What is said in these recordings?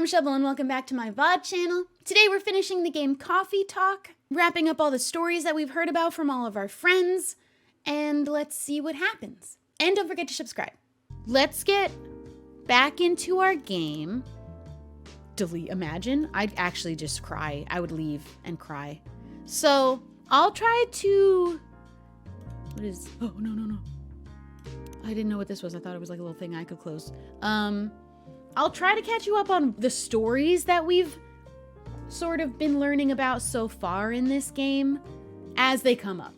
I'm Shubble and welcome back to my VOD channel. Today we're finishing the game Coffee Talk, wrapping up all the stories that we've heard about from all of our friends, and let's see what happens. And don't forget to subscribe. Let's get back into our game. Delete, imagine. I'd actually just cry. I would leave and cry. So I'll try to... What is... Oh, no. I didn't know what this was. I thought it was like a little thing I could close. I'll try to catch you up on the stories that we've sort of been learning about so far in this game as they come up.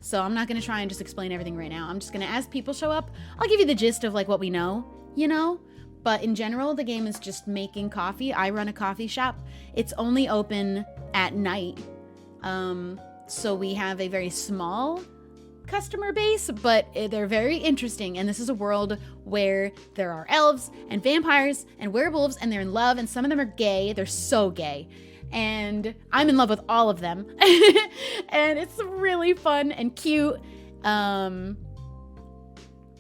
So I'm not going to try and just explain everything right now. I'm just going to, as people show up, I'll give you the gist of like what we know, you know? But in general, the game is just making coffee. I run a coffee shop. It's only open at night. So we have a very small customer base, but they're very interesting. And this is a world where there are elves and vampires and werewolves, and they're in love, and some of them are gay. They're so gay. And I'm in love with all of them. And it's really fun and cute. And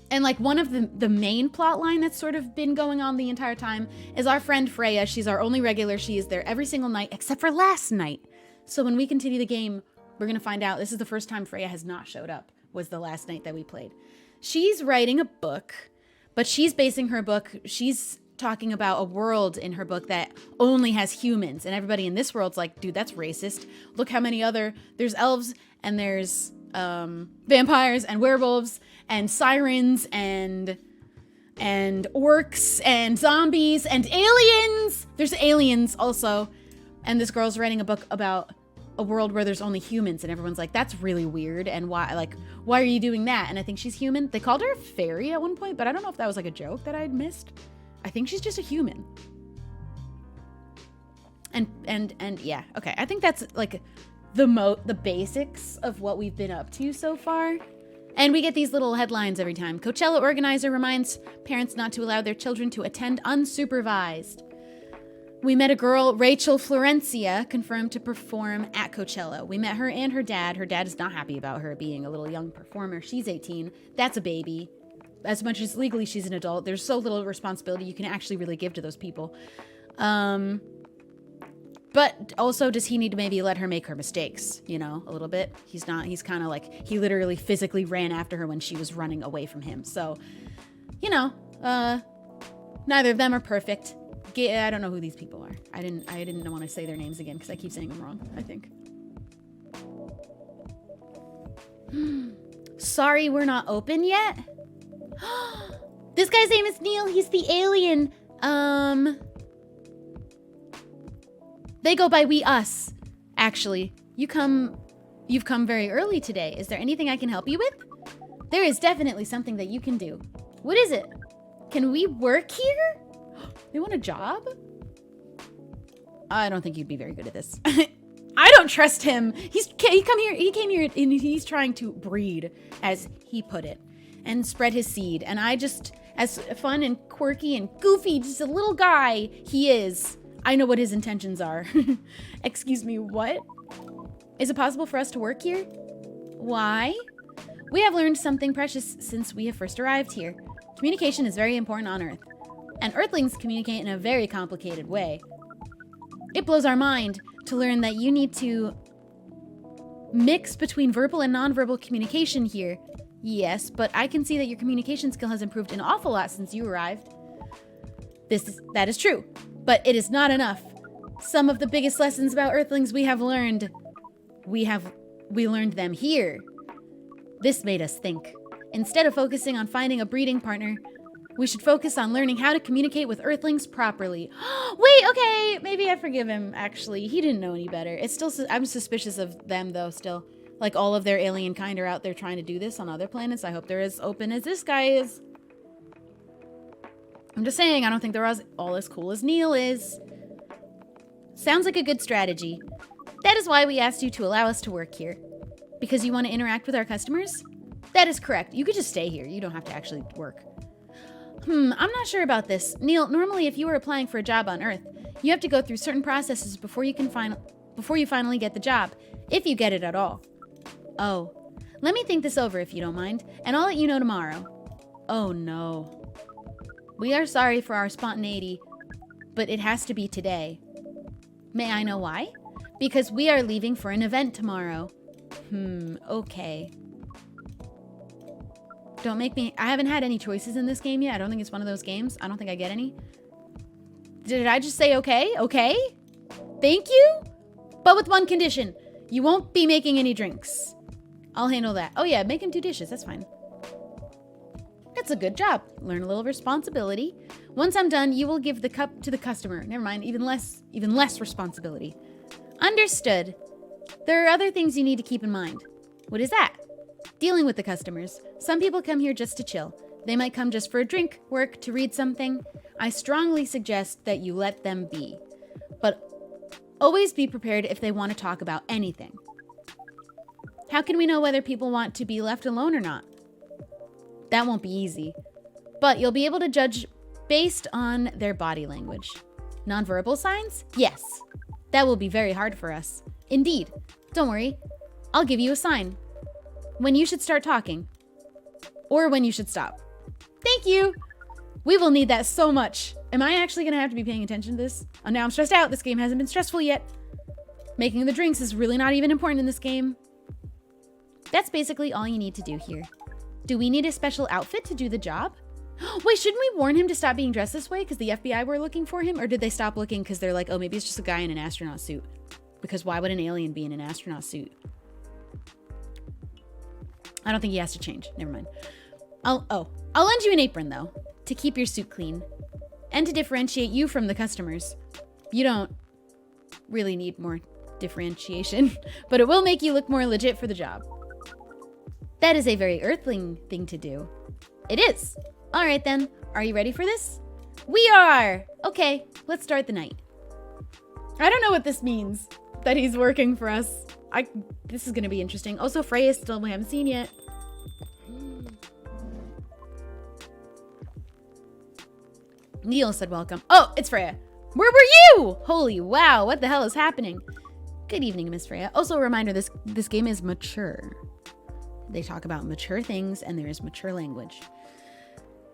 like one of the main plot line that's sort of been going on the entire time is our friend Freya. She's our only regular. She is there every single night except for last night. So when we continue the game, we're going to find out. This is the first time Freya has not showed up, was the last night that we played. She's writing a book, but she's basing her book, she's talking about a world in her book that only has humans. And everybody in this world's like, dude, that's racist. Look how many there's elves and there's vampires and werewolves and sirens and orcs and zombies and aliens. There's aliens also. And this girl's writing a book about a world where there's only humans, and everyone's like, that's really weird, and why are you doing that? And I think she's human. They called her a fairy at one point, but I don't know if that was like a joke that I'd missed. I think she's just a human. And yeah, okay. I think that's like the basics of what we've been up to so far. And we get these little headlines every time. Coachella organizer reminds parents not to allow their children to attend unsupervised. We met a girl, Rachel Florencia, confirmed to perform at Coachella. We met her and her dad. Her dad is not happy about her being a little young performer. She's 18. That's a baby. As much as legally she's an adult, there's so little responsibility you can actually really give to those people. But also, does he need to maybe let her make her mistakes, you know, a little bit? He's kind of like, he literally physically ran after her when she was running away from him. So, you know, neither of them are perfect. I don't know who these people are. I didn't want to say their names again because I keep saying them wrong, I think. Sorry, we're not open yet? This guy's name is Neil. He's the alien. They go by we, us. Actually, you've come very early today. Is there anything I can help you with? There is definitely something that you can do. What is it? Can we work here? They want a job? I don't think you'd be very good at this. I don't trust him. He came here and he's trying to breed, as he put it, and spread his seed. And I just, as fun and quirky and goofy, just a little guy he is, I know what his intentions are. Excuse me, what? Is it possible for us to work here? Why? We have learned something precious since we have first arrived here. Communication is very important on Earth. And Earthlings communicate in a very complicated way. It blows our mind to learn that you need to mix between verbal and nonverbal communication here. Yes, but I can see that your communication skill has improved an awful lot since you arrived. That is true, but it is not enough. Some of the biggest lessons about Earthlings we have learned, we learned them here. This made us think. Instead of focusing on finding a breeding partner, we should focus on learning how to communicate with Earthlings properly. Wait, okay, maybe I forgive him, actually. He didn't know any better. It's still, I'm suspicious of them, though, still. Like, all of their alien kind are out there trying to do this on other planets. I hope they're as open as this guy is. I'm just saying, I don't think they're all as cool as Neil is. Sounds like a good strategy. That is why we asked you to allow us to work here. Because you want to interact with our customers? That is correct. You could just stay here. You don't have to actually work. I'm not sure about this. Neil, normally if you were applying for a job on Earth, you have to go through certain processes before you finally get the job, if you get it at all. Oh, let me think this over if you don't mind, and I'll let you know tomorrow. Oh no. We are sorry for our spontaneity, but it has to be today. May I know why? Because we are leaving for an event tomorrow. Okay. Don't make me... I haven't had any choices in this game yet. I don't think it's one of those games. I don't think I get any. Did I just say okay? Okay? Thank you? But with one condition. You won't be making any drinks. I'll handle that. Oh yeah, making 2 dishes. That's fine. That's a good job. Learn a little responsibility. Once I'm done, you will give the cup to the customer. Never mind, even less responsibility. Understood. There are other things you need to keep in mind. What is that? Dealing with the customers. Some people come here just to chill. They might come just for a drink, work, to read something. I strongly suggest that you let them be. But always be prepared if they want to talk about anything. How can we know whether people want to be left alone or not? That won't be easy. But you'll be able to judge based on their body language. Nonverbal signs? Yes. That will be very hard for us. Indeed. Don't worry. I'll give you a sign. When you should start talking. Or when you should stop. Thank you! We will need that so much. Am I actually going to have to be paying attention to this? Oh, now I'm stressed out. This game hasn't been stressful yet. Making the drinks is really not even important in this game. That's basically all you need to do here. Do we need a special outfit to do the job? Wait, shouldn't we warn him to stop being dressed this way because the FBI were looking for him? Or did they stop looking because they're like, oh, maybe it's just a guy in an astronaut suit? Because why would an alien be in an astronaut suit? I don't think he has to change. Never mind. I'll lend you an apron, though, to keep your suit clean. And to differentiate you from the customers. You don't really need more differentiation, but it will make you look more legit for the job. That is a very Earthling thing to do. It is. All right, then. Are you ready for this? We are! Okay, let's start the night. I don't know what this means, that he's working for us. This is going to be interesting. Also, Freya still we haven't seen yet. Neil said welcome. Oh, it's Freya. Where were you? Holy wow, what the hell is happening? Good evening, Miss Freya. Also a reminder, this game is mature. They talk about mature things and there is mature language.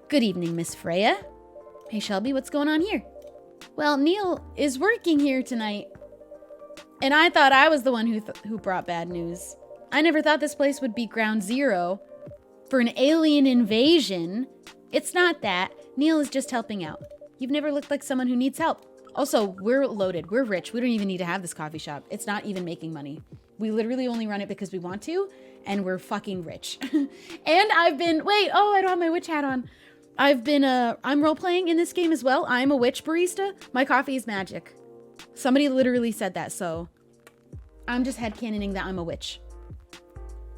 Good evening, Miss Freya. Hey, Shelby, what's going on here? Well, Neil is working here tonight. And I thought I was the one who brought bad news. I never thought this place would be ground zero for an alien invasion. It's not that. Neil is just helping out. You've never looked like someone who needs help. Also, we're loaded. We're rich. We don't even need to have this coffee shop. It's not even making money. We literally only run it because we want to, and we're fucking rich. And I've been, I don't have my witch hat on. I'm role-playing in this game as well. I'm a witch barista. My coffee is magic. Somebody literally said that, so I'm just headcanoning that I'm a witch.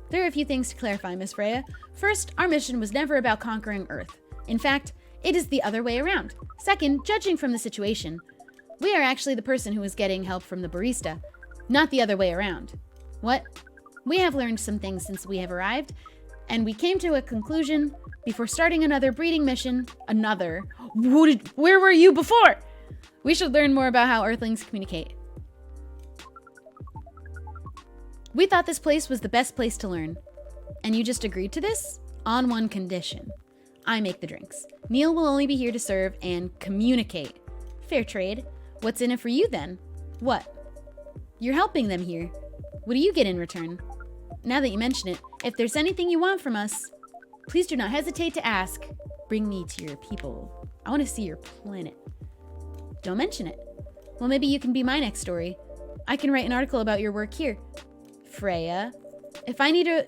There are a few things to clarify, Miss Freya. First, our mission was never about conquering Earth. In fact, it is the other way around. Second, judging from the situation, we are actually the person who is getting help from the barista, not the other way around. What? We have learned some things since we have arrived, and we came to a conclusion before starting another breeding mission. Where were you before? We should learn more about how Earthlings communicate. We thought this place was the best place to learn. And you just agreed to this? On one condition. I make the drinks. Neil will only be here to serve and communicate. Fair trade. What's in it for you then? What? You're helping them here. What do you get in return? Now that you mention it, if there's anything you want from us, please do not hesitate to ask. Bring me to your people. I want to see your planet. Don't mention it. Well, maybe you can be my next story. I can write an article about your work here. Freya, if I need to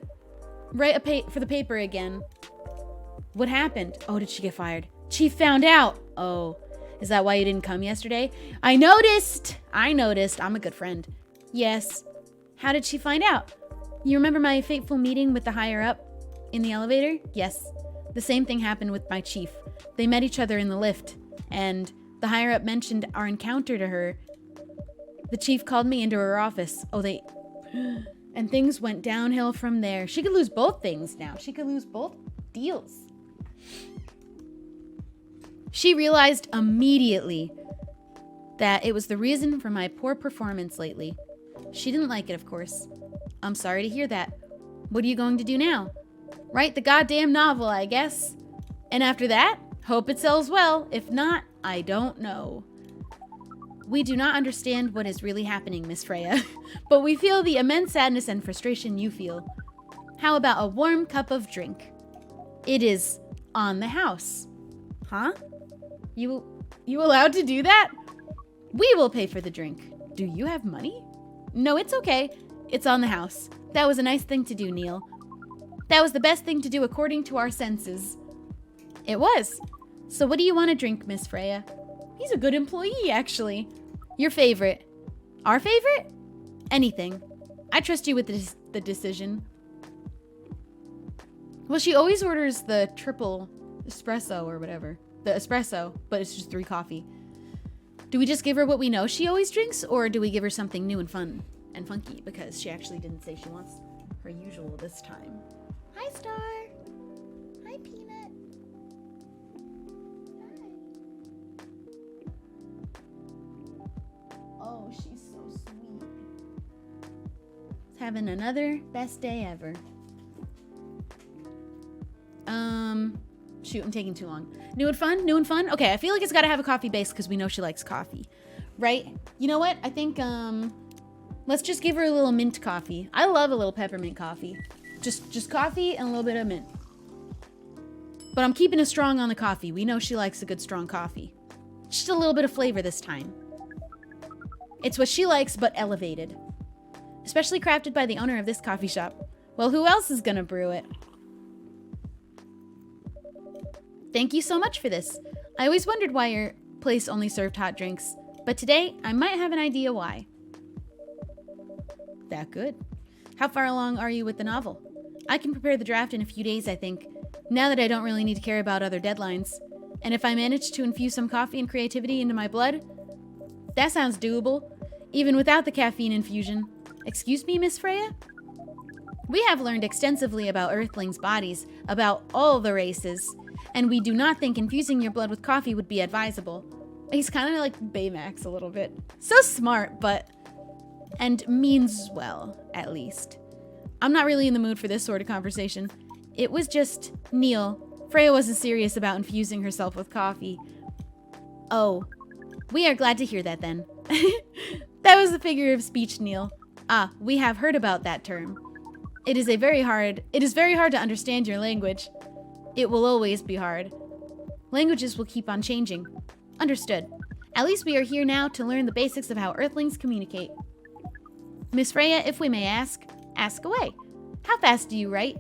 write for the paper again. What happened? Oh, did she get fired? Chief found out. Oh, is that why you didn't come yesterday? I noticed. I'm a good friend. Yes. How did she find out? You remember my fateful meeting with the higher up in the elevator? Yes. The same thing happened with my chief. They met each other in the lift, and the higher up mentioned our encounter to her. The chief called me into her office. And things went downhill from there. She could lose both things now. She could lose both deals. She realized immediately that it was the reason for my poor performance lately. She didn't like it, of course. I'm sorry to hear that. What are you going to do now? Write the goddamn novel, I guess. And after that, hope it sells well. If not, I don't know. We do not understand what is really happening, Miss Freya, but we feel the immense sadness and frustration you feel. How about a warm cup of drink? It is on the house. Huh? You allowed to do that? We will pay for the drink. Do you have money? No, it's okay. It's on the house. That was a nice thing to do, Neil. That was the best thing to do according to our senses. It was. So what do you want to drink, Miss Freya? He's a good employee, actually. Your favorite. Our favorite? Anything. I trust you with the decision. Well, she always orders the triple espresso or whatever. The espresso, but it's just 3 coffee. Do we just give her what we know she always drinks, or do we give her something new and fun and funky? Because she actually didn't say she wants her usual this time. Hi, Star. Hi, Peanut. Hi. Oh, she's so sweet. Having another best day ever. Shoot, I'm taking too long. New and fun? New and fun? Okay, I feel like it's gotta have a coffee base because we know she likes coffee. Right? You know what? I think, let's just give her a little mint coffee. I love a little peppermint coffee. Just coffee and a little bit of mint. But I'm keeping it strong on the coffee. We know she likes a good strong coffee. Just a little bit of flavor this time. It's what she likes, but elevated. Especially crafted by the owner of this coffee shop. Well, who else is gonna brew it? Thank you so much for this. I always wondered why your place only served hot drinks, but today I might have an idea why. That good. How far along are you with the novel? I can prepare the draft in a few days, I think, now that I don't really need to care about other deadlines. And if I manage to infuse some coffee and creativity into my blood, that sounds doable, even without the caffeine infusion. Excuse me, Miss Freya? We have learned extensively about Earthlings' bodies, about all the races, and we do not think infusing your blood with coffee would be advisable. He's kind of like Baymax a little bit. So smart, but... and means well, at least. I'm not really in the mood for this sort of conversation. It was just, Neil, Freya wasn't serious about infusing herself with coffee. Oh, we are glad to hear that then. That was the figure of speech, Neil. Ah, we have heard about that term. It is very hard to understand your language. It will always be hard. Languages will keep on changing. Understood. At least we are here now to learn the basics of how Earthlings communicate. Miss Freya, if we may ask away. How fast do you write?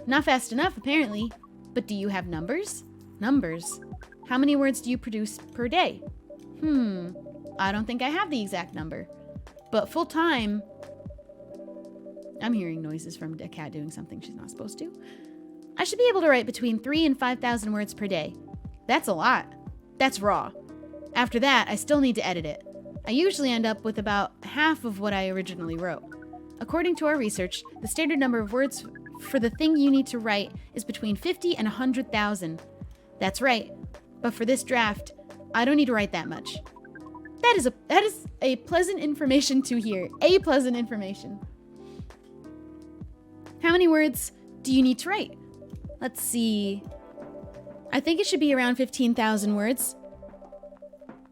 Not fast enough, apparently. But do you have numbers? Numbers. How many words do you produce per day? I don't think I have the exact number. But full time... I'm hearing noises from a cat doing something she's not supposed to. I should be able to write between 3,000 and 5,000 words per day. That's a lot. That's raw. After that, I still need to edit it. I usually end up with about half of what I originally wrote. According to our research, the standard number of words for the thing you need to write is between 50 and 100,000. That's right. But for this draft, I don't need to write that much. That is a pleasant information to hear. A pleasant information. How many words do you need to write? Let's see. I think it should be around 15,000 words.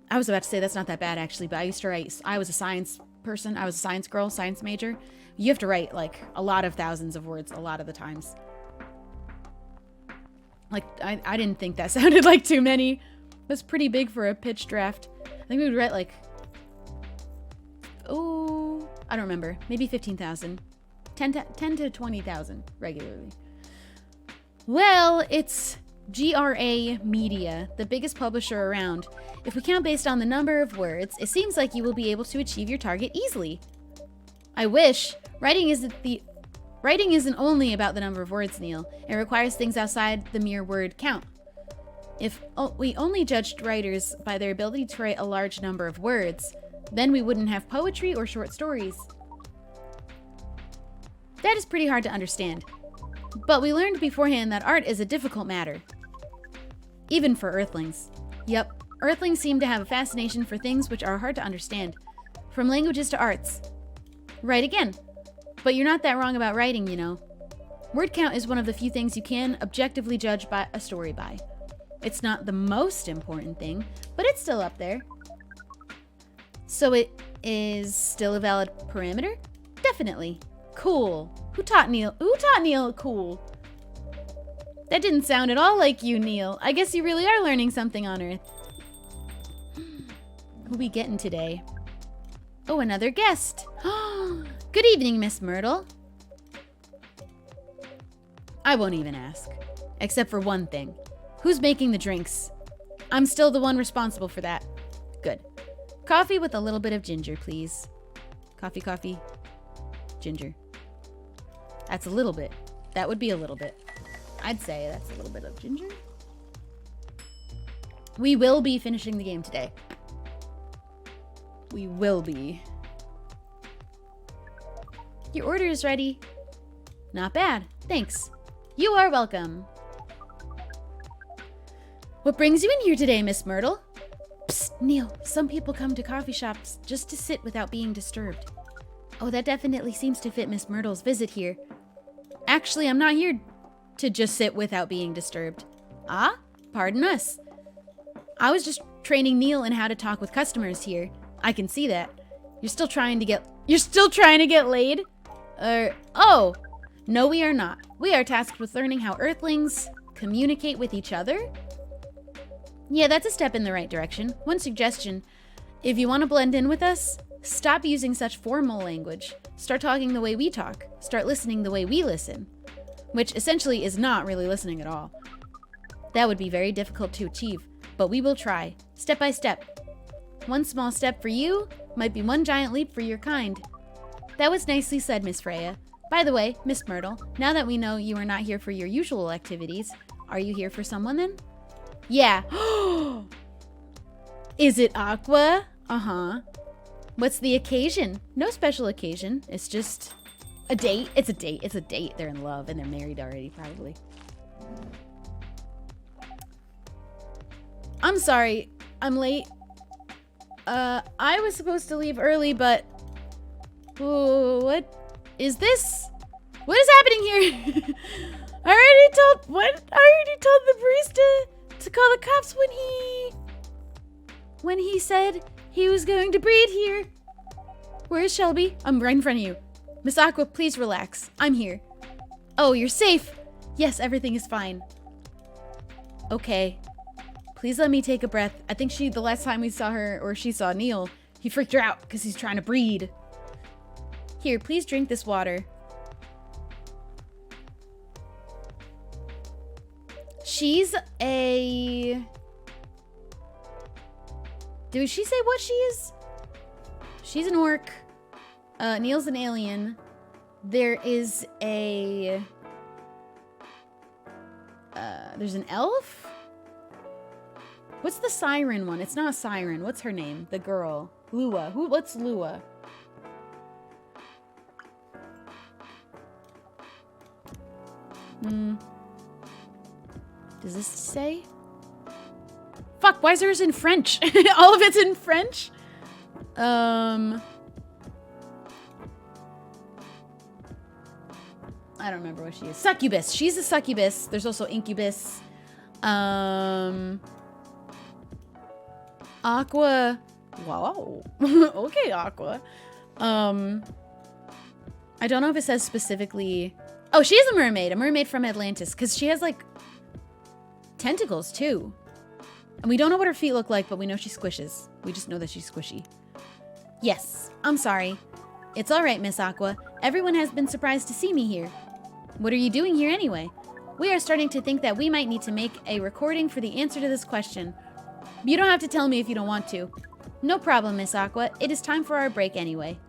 I was about to say that's not that bad, actually, but I used to write. I was a science person. I was a science girl, science major. You have to write, like, a lot of thousands of words a lot of the times. Like, I didn't think that sounded like too many. That's pretty big for a pitch draft. I think we would write, like... oh, I don't remember. Maybe 15,000. 10 to 20,000 regularly. Well, it's GRA Media, the biggest publisher around. If we count based on the number of words, it seems like you will be able to achieve your target easily. I wish. Writing isn't only about the number of words, Neil. It requires things outside the mere word count. If we only judged writers by their ability to write a large number of words, then we wouldn't have poetry or short stories. That is pretty hard to understand. But we learned beforehand that art is a difficult matter. Even for Earthlings. Yep, Earthlings seem to have a fascination for things which are hard to understand. From languages to arts. Right again. But you're not that wrong about writing, you know. Word count is one of the few things you can objectively judge by a story by. It's not the most important thing, but it's still up there. So it is still a valid parameter? Definitely. Cool. Who taught Neil cool? That didn't sound at all like you, Neil. I guess you really are learning something on Earth. Who we getting today? Oh, another guest. Good evening, Miss Myrtle. I won't even ask. Except for one thing. Who's making the drinks? I'm still the one responsible for that. Good. Coffee with a little bit of ginger, please. Coffee, coffee. Ginger. That's a little bit. That would be a little bit. I'd say that's a little bit of ginger. We will be finishing the game today. We will be. Your order is ready. Not bad. Thanks. You are welcome. What brings you in here today, Miss Myrtle? Psst, Neil. Some people come to coffee shops just to sit without being disturbed. Oh, that definitely seems to fit Miss Myrtle's visit here. Actually, I'm not here to just sit without being disturbed. Ah, pardon us. I was just training Neil in how to talk with customers here. I can see that. You're still trying to get laid? Oh. No, we are not. We are tasked with learning how Earthlings communicate with each other. Yeah, that's a step in the right direction. One suggestion. If you want to blend in with us, stop using such formal language. Start talking the way we talk. Start listening the way we listen. Which essentially is not really listening at all. That would be very difficult to achieve, but we will try, step by step. One small step for you might be one giant leap for your kind. That was nicely said, Miss Freya. By the way, Miss Myrtle, now that we know you are not here for your usual activities, are you here for someone then? Yeah. Is it Aqua? Uh-huh. What's the occasion? No special occasion. It's just a date. It's a date. It's a date. They're in love and they're married already, probably. I'm sorry. I'm late. I was supposed to leave early, but... what is this? What is happening here? I already told the barista to call the cops when he said he was going to breed here. Where is Shelby? I'm right in front of you. Miss Aqua, please relax. I'm here. Oh, you're safe. Yes, everything is fine. Okay. Please let me take a breath. I think the last time we saw her, or she saw Neil, he freaked her out because he's trying to breed. Here, please drink this water. She's a... Did she say what she is? She's an orc. Neil's an alien. There is a... there's an elf? What's the siren one? It's not a siren. What's her name? The girl. Lua. What's Lua? Does this say? Fuck, why is yours in French? All of it's in French? I don't remember what she is. Succubus. She's a succubus. There's also incubus. Aqua. Wow. Okay, Aqua. I don't know if it says specifically... Oh, she is a mermaid from Atlantis, because she has, like, tentacles, too. And we don't know what her feet look like, but we know she squishes. We just know that she's squishy. Yes, I'm sorry. It's all right, Miss Aqua. Everyone has been surprised to see me here. What are you doing here anyway? We are starting to think that we might need to make a recording for the answer to this question. You don't have to tell me if you don't want to. No problem, Miss Aqua. It is time for our break anyway.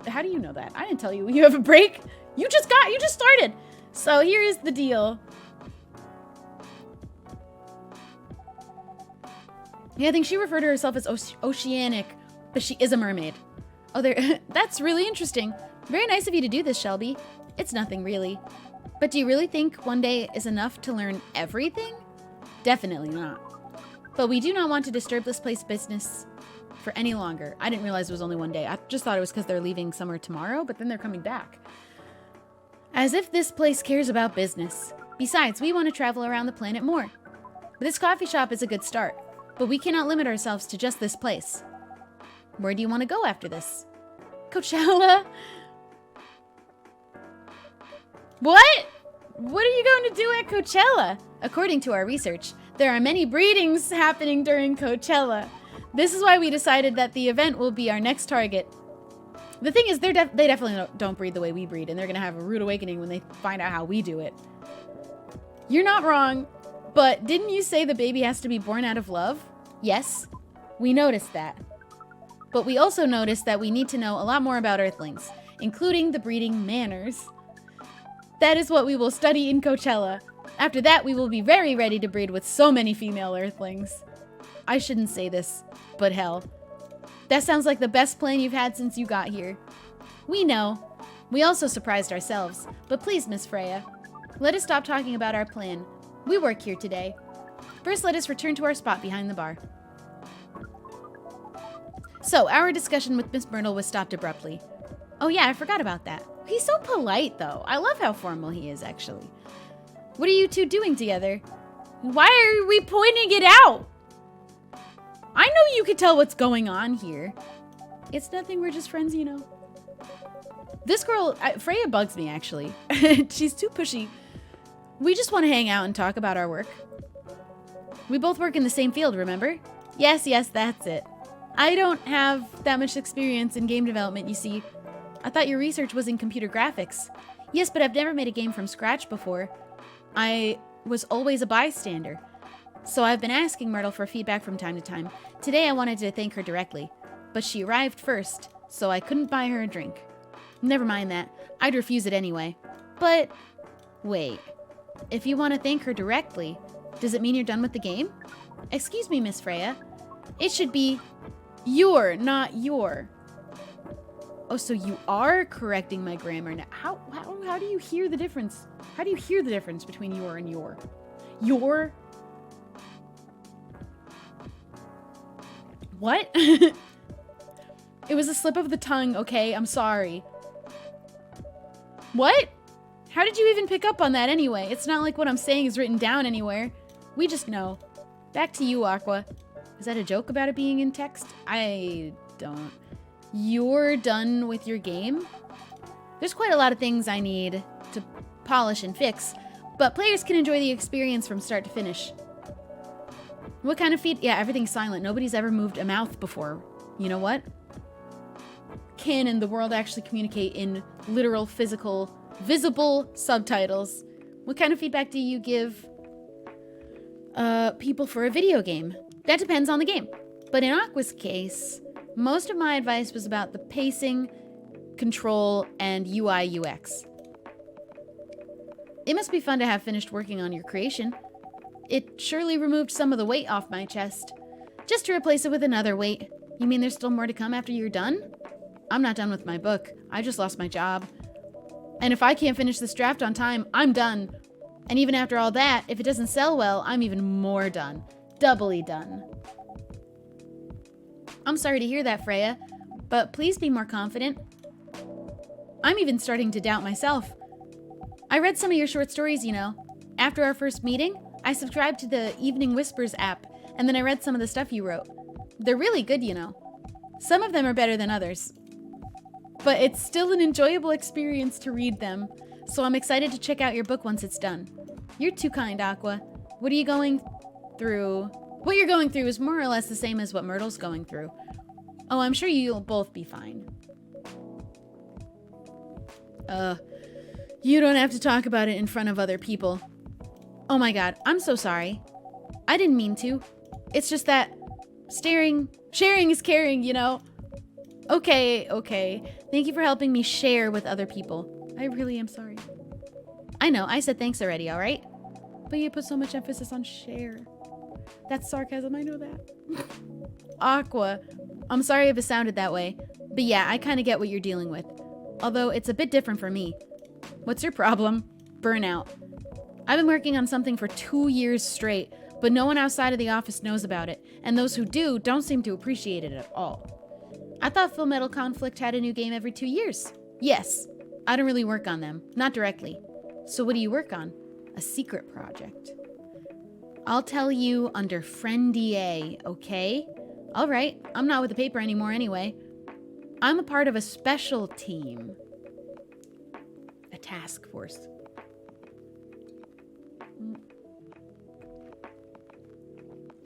How do you know that? I didn't tell you have a break. You just started. So here is the deal. Yeah, I think she referred to herself as oceanic, but she is a mermaid. Oh, that's really interesting. Very nice of you to do this, Shelby. It's nothing really. But do you really think one day is enough to learn everything? Definitely not. But we do not want to disturb this place's business for any longer. I didn't realize it was only one day. I just thought it was because they're leaving somewhere tomorrow, but then they're coming back. As if this place cares about business. Besides, we want to travel around the planet more. This coffee shop is a good start, but we cannot limit ourselves to just this place. Where do you want to go after this? Coachella? What? What are you going to do at Coachella? According to our research, there are many breedings happening during Coachella. This is why we decided that the event will be our next target. The thing is, they definitely don't breed the way we breed, and they're going to have a rude awakening when they find out how we do it. You're not wrong, but didn't you say the baby has to be born out of love? Yes, we noticed that. But we also noticed that we need to know a lot more about Earthlings, including the breeding manners. That is what we will study in Coachella. After that, we will be very ready to breed with so many female Earthlings. I shouldn't say this, but hell. That sounds like the best plan you've had since you got here. We know. We also surprised ourselves. But please, Miss Freya, let us stop talking about our plan. We work here today. First, let us return to our spot behind the bar. So, our discussion with Miss Myrtle was stopped abruptly. Oh yeah, I forgot about that. He's so polite, though. I love how formal he is, actually. What are you two doing together? Why are we pointing it out? I know you could tell what's going on here. It's nothing, we're just friends, you know. This girl, Freya bugs me, actually. She's too pushy. We just want to hang out and talk about our work. We both work in the same field, remember? Yes, that's it. I don't have that much experience in game development, you see. I thought your research was in computer graphics. Yes, but I've never made a game from scratch before. I was always a bystander. So I've been asking Myrtle for feedback from time to time. Today I wanted to thank her directly, but she arrived first, so I couldn't buy her a drink. Never mind that. I'd refuse it anyway. But wait, if you want to thank her directly, does it mean you're done with the game? Excuse me, Miss Freya. It should be your, not your. Oh, so you are correcting my grammar now. How do you hear the difference? How do you hear the difference between your and your? Your? What? It was a slip of the tongue, okay? I'm sorry. What? How did you even pick up on that anyway? It's not like what I'm saying is written down anywhere. We just know. Back to you, Aqua. Is that a joke about it being in text? I don't. You're done with your game? There's quite a lot of things I need to polish and fix, but players can enjoy the experience from start to finish. What kind of feed? Yeah, everything's silent. Nobody's ever moved a mouth before. You know what? Can and the world actually communicate in literal, physical, visible subtitles? What kind of feedback do you give people for a video game? That depends on the game. But in Aqua's case, most of my advice was about the pacing, control, and UI UX. It must be fun to have finished working on your creation. It surely removed some of the weight off my chest. Just to replace it with another weight. You mean there's still more to come after you're done? I'm not done with my book. I just lost my job. And if I can't finish this draft on time, I'm done. And even after all that, if it doesn't sell well, I'm even more done. Doubly done. I'm sorry to hear that, Freya, but please be more confident. I'm even starting to doubt myself. I read some of your short stories, you know. After our first meeting, I subscribed to the Evening Whispers app, and then I read some of the stuff you wrote. They're really good, you know. Some of them are better than others. But it's still an enjoyable experience to read them, so I'm excited to check out your book once it's done. You're too kind, Aqua. What are you going through? What you're going through is more or less the same as what Myrtle's going through. Oh, I'm sure you'll both be fine. You don't have to talk about it in front of other people. Oh my god, I'm so sorry. I didn't mean to. It's just that sharing is caring, you know? Okay. Thank you for helping me share with other people. I really am sorry. I know, I said thanks already, alright? But you put so much emphasis on share. That's sarcasm, I know that. Aqua, I'm sorry if it sounded that way. But yeah, I kind of get what you're dealing with. Although it's a bit different for me. What's your problem? Burnout. I've been working on something for 2 years straight, but no one outside of the office knows about it, and those who do don't seem to appreciate it at all. I thought Full Metal Conflict had a new game every 2 years. Yes. I don't really work on them. Not directly. So what do you work on? A secret project. I'll tell you under Friendier, okay? All right, I'm not with the paper anymore anyway. I'm a part of a special team. A task force.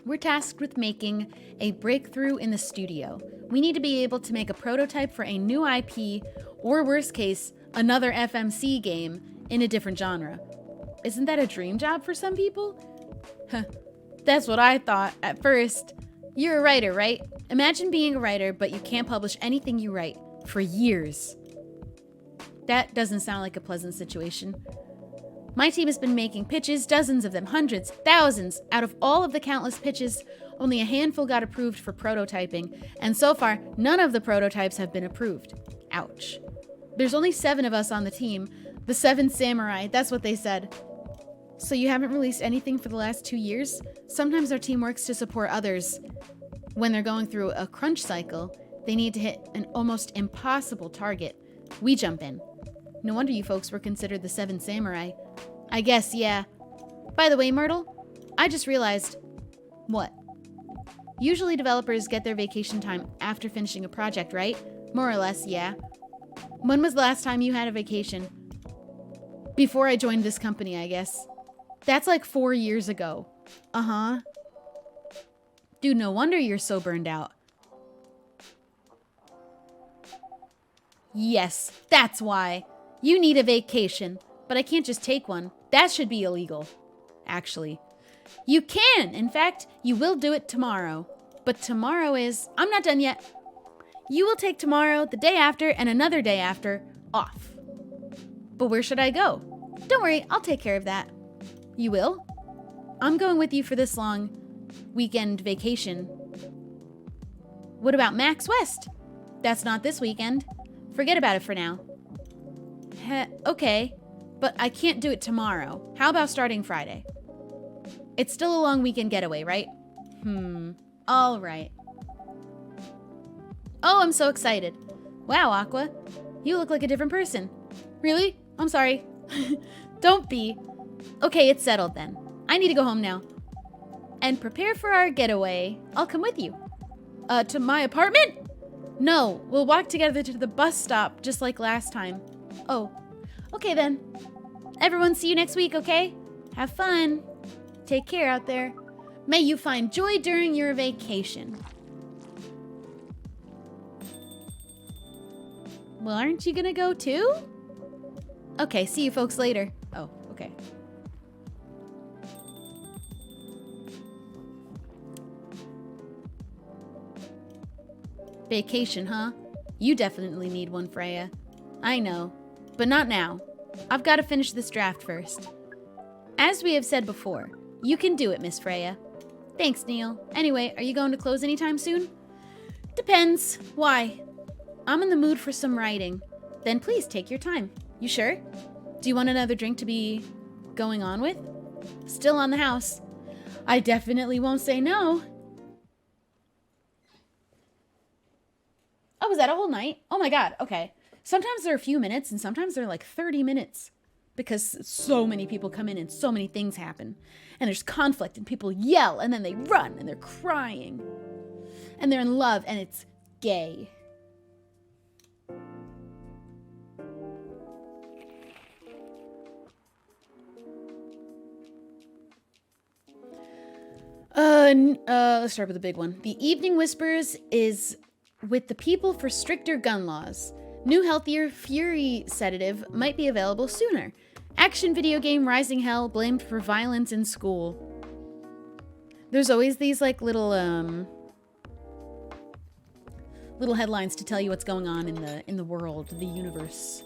We're tasked with making a breakthrough in the studio. We need to be able to make a prototype for a new IP, or worst case, another FMC game in a different genre. Isn't that a dream job for some people? Huh. That's what I thought at first. You're a writer, right? Imagine being a writer, but you can't publish anything you write for years. That doesn't sound like a pleasant situation. My team has been making pitches, dozens of them, hundreds, thousands. Out of all of the countless pitches, only a handful got approved for prototyping, and so far, none of the prototypes have been approved. Ouch. There's only 7 of us on the team. The 7 samurai, that's what they said. So you haven't released anything for the last 2 years? Sometimes our team works to support others. When they're going through a crunch cycle, they need to hit an almost impossible target. We jump in. No wonder you folks were considered the 7 samurai. I guess, yeah. By the way, Myrtle, I just realized... What? Usually developers get their vacation time after finishing a project, right? More or less, yeah. When was the last time you had a vacation? Before I joined this company, I guess. That's like 4 years ago. Uh-huh. Dude, no wonder you're so burned out. Yes, that's why. You need a vacation, but I can't just take one. That should be illegal, actually. You can! In fact, you will do it tomorrow. But tomorrow is... I'm not done yet. You will take tomorrow, the day after, and another day after off. But where should I go? Don't worry, I'll take care of that. You will? I'm going with you for this long weekend vacation. What about Max West? That's not this weekend. Forget about it for now. Okay, but I can't do it tomorrow. How about starting Friday? It's still a long weekend getaway, right? All right. Oh, I'm so excited. Wow, Aqua, you look like a different person. Really? I'm sorry. Don't be. Okay, it's settled then. I need to go home now. And prepare for our getaway. I'll come with you. To my apartment? No, we'll walk together to the bus stop just like last time. Oh, okay then. Everyone, see you next week, okay? Have fun. Take care out there. May you find joy during your vacation. Well, aren't you gonna go too? Okay, see you folks later. Oh, okay. Vacation, huh? You definitely need one, Freya. I know, but not now. I've got to finish this draft first. As we have said before, you can do it, Miss Freya. Thanks, Neil. Anyway, are you going to close anytime soon? Depends. Why? I'm in the mood for some writing. Then please take your time. You sure? Do you want another drink to be going on with? Still on the house. I definitely won't say no. Oh, was that a whole night? Oh my god, okay. Sometimes they're a few minutes and sometimes they're like 30 minutes. Because so many people come in and so many things happen. And there's conflict and people yell and then they run and they're crying. And they're in love and it's gay. Let's start with the big one. The Evening Whispers is with the people for stricter gun laws. New, healthier Fury sedative might be available sooner. Action video game Rising Hell blamed for violence in school. There's always these like little headlines to tell you what's going on in the world, the universe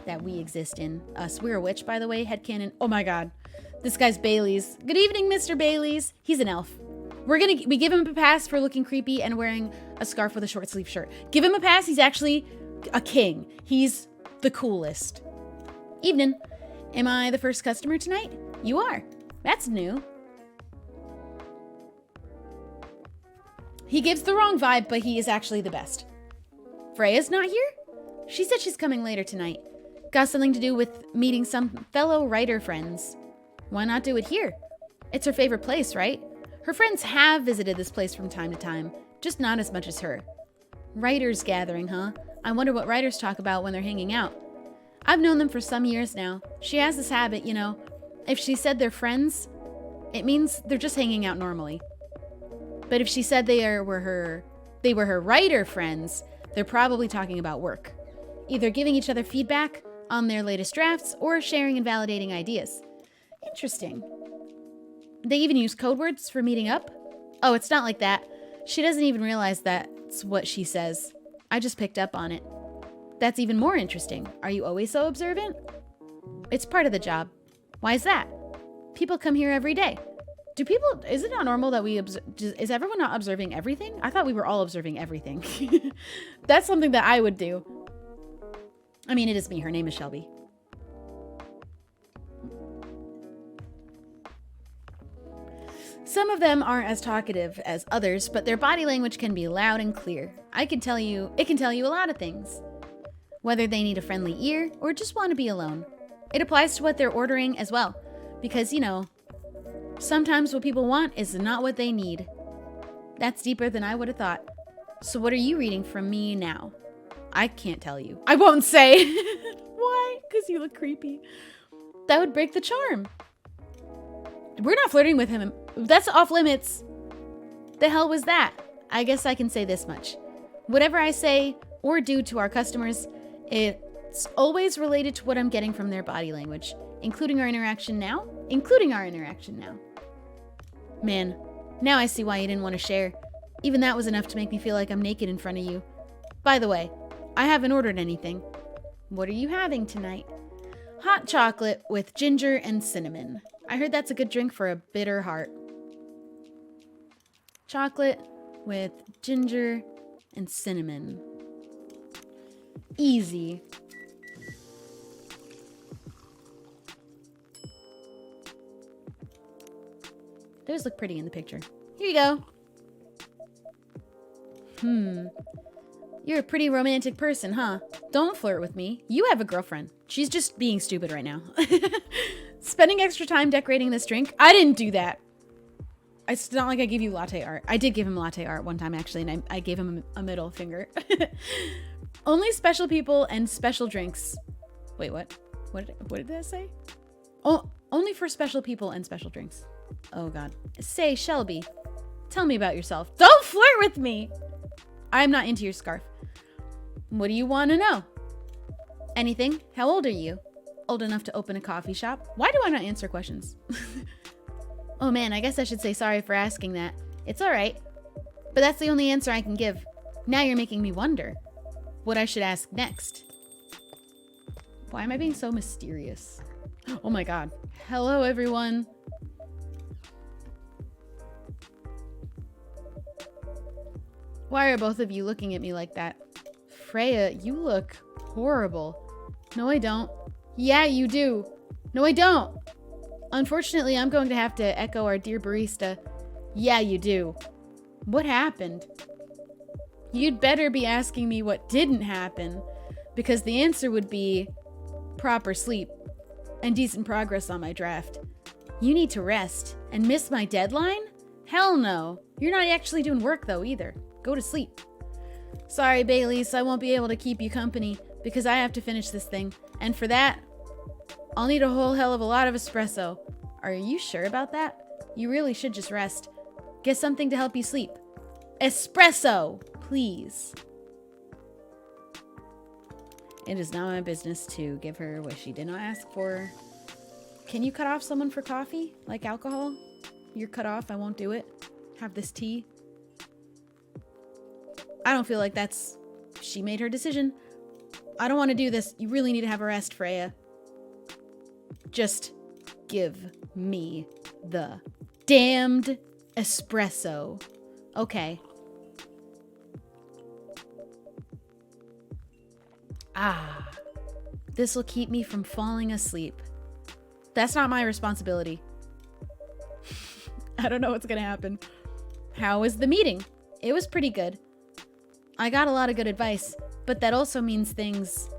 that we exist in. We're a witch, by the way, headcanon. Oh my god. This guy's Bailey's. Good evening, Mr. Bailey's. He's an elf. We give him a pass for looking creepy and wearing a scarf with a short sleeve shirt. Give him a pass. He's actually a king. He's the coolest. Evening. Am I the first customer tonight? You are. That's new. He gives the wrong vibe, but he is actually the best. Freya's not here? She said she's coming later tonight. Got something to do with meeting some fellow writer friends. Why not do it here? It's her favorite place, right? Her friends have visited this place from time to time, just not as much as her. Writers gathering, huh? I wonder what writers talk about when they're hanging out. I've known them for some years now. She has this habit, you know. If she said they're friends, it means they're just hanging out normally. But if she said they were her writer friends, they're probably talking about work. Either giving each other feedback on their latest drafts or sharing and validating ideas. Interesting. They even use code words for meeting up? Oh, it's not like that. She doesn't even realize that's what she says. I just picked up on it. That's even more interesting. Are you always so observant? It's part of the job. Why is that? People come here every day. Is it not normal that is everyone not observing everything? I thought we were all observing everything. That's something that I would do. I mean, it is me. Her name is Shelby. Some of them aren't as talkative as others, but their body language can be loud and clear. It can tell you a lot of things. Whether they need a friendly ear or just want to be alone. It applies to what they're ordering as well. Because, you know, sometimes what people want is not what they need. That's deeper than I would have thought. So what are you reading from me now? I can't tell you. I won't say. Why? Because you look creepy. That would break the charm. We're not flirting with him. That's off limits. The hell was that? I guess I can say this much. Whatever I say or do to our customers, it's always related to what I'm getting from their body language, including our interaction now. Man, now I see why you didn't want to share. Even that was enough to make me feel like I'm naked in front of you. By the way, I haven't ordered anything. What are you having tonight? Hot chocolate with ginger and cinnamon. I heard that's a good drink for a bitter heart. Chocolate with ginger and cinnamon. Easy. Those look pretty in the picture. Here you go. You're a pretty romantic person, huh? Don't flirt with me. You have a girlfriend. She's just being stupid right now. Spending extra time decorating this drink? I didn't do that. It's not like I gave you latte art. I did give him latte art one time, actually, and I gave him a middle finger. Only special people and special drinks. Wait, what? What did that say? Oh, only for special people and special drinks. Oh, God. Say, Shelby, tell me about yourself. Don't flirt with me! I'm not into your scarf. What do you want to know? Anything? How old are you? Old enough to open a coffee shop? Why do I not answer questions? Oh man, I guess I should say sorry for asking that. It's alright. But that's the only answer I can give. Now you're making me wonder what I should ask next. Why am I being so mysterious? Oh my god. Hello everyone. Why are both of you looking at me like that? Freya, you look horrible. No, I don't. Yeah, you do. No, I don't. Unfortunately, I'm going to have to echo our dear barista. Yeah, you do. What happened? You'd better be asking me what didn't happen, because the answer would be proper sleep and decent progress on my draft. You need to rest and miss my deadline? Hell no. You're not actually doing work though either. Go to sleep. Sorry, Bailey's, I won't be able to keep you company because I have to finish this thing. And for that, I'll need a whole hell of a lot of espresso. Are you sure about that? You really should just rest. Get something to help you sleep. Espresso, please. It is not my business to give her what she did not ask for. Can you cut off someone for coffee? Like alcohol? You're cut off, I won't do it. Have this tea. I don't feel like she made her decision. I don't want to do this. You really need to have a rest, Freya. Just give me the damned espresso. Okay. Ah. This will keep me from falling asleep. That's not my responsibility. I don't know what's gonna happen. How was the meeting? It was pretty good. I got a lot of good advice, but that also means things,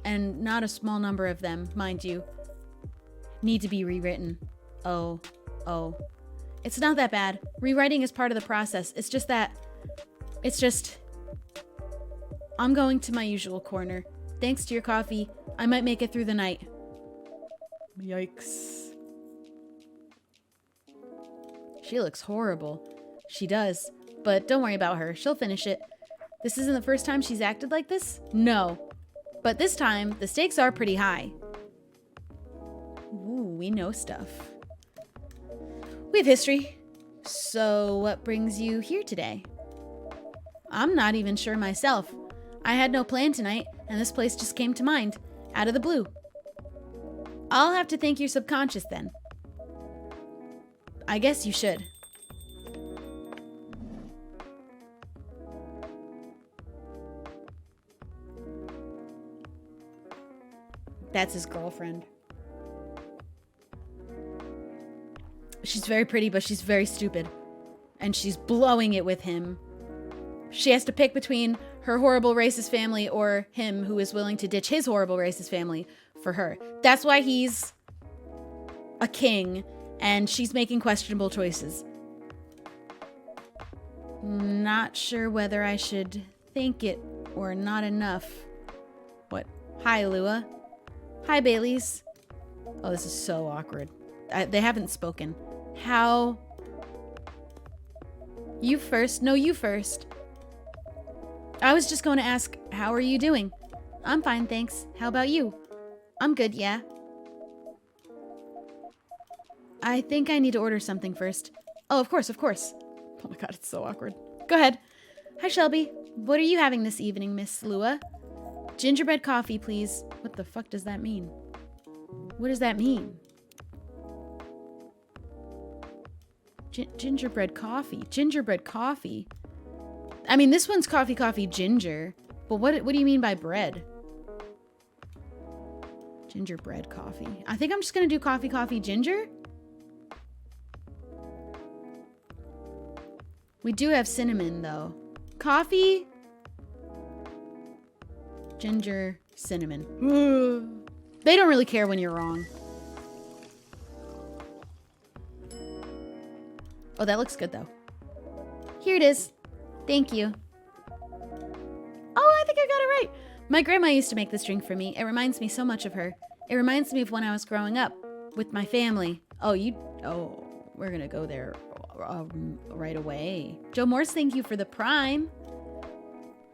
and not a small number of them, mind you, need to be rewritten. Oh. It's not that bad. Rewriting is part of the process. It's just I'm going to my usual corner. Thanks to your coffee, I might make it through the night. Yikes. She looks horrible. She does. But don't worry about her. She'll finish it. This isn't the first time she's acted like this? No. But this time, the stakes are pretty high. Ooh, we know stuff. We have history. So what brings you here today? I'm not even sure myself. I had no plan tonight, and this place just came to mind, out of the blue. I'll have to thank your subconscious then. I guess you should. That's his girlfriend. She's very pretty, but she's very stupid. And she's blowing it with him. She has to pick between her horrible racist family or him who is willing to ditch his horrible racist family for her. That's why he's a king and she's making questionable choices. Not sure whether I should thank it or not enough. What? Hi, Lua. Hi, Baileys. Oh, this is so awkward. They haven't spoken. How? You first. No, you first. I was just going to ask, how are you doing? I'm fine, thanks. How about you? I'm good, yeah. I think I need to order something first. Oh, of course, of course. Oh my god, it's so awkward. Go ahead. Hi, Shelby. What are you having this evening, Miss Lua? Gingerbread coffee, please. What the fuck does that mean? What does that mean? Gingerbread coffee. Gingerbread coffee. I mean, this one's coffee, ginger. But what do you mean by bread? Gingerbread coffee. I think I'm just gonna do coffee, ginger. We do have cinnamon, though. Coffee, ginger, cinnamon. They don't really care when you're wrong. Oh, that looks good, though. Here it is. Thank you. Oh, I think I got it right. My grandma used to make this drink for me. It reminds me so much of her. It reminds me of when I was growing up with my family. Oh, we're gonna go there right away. Joe Morse, thank you for the prime.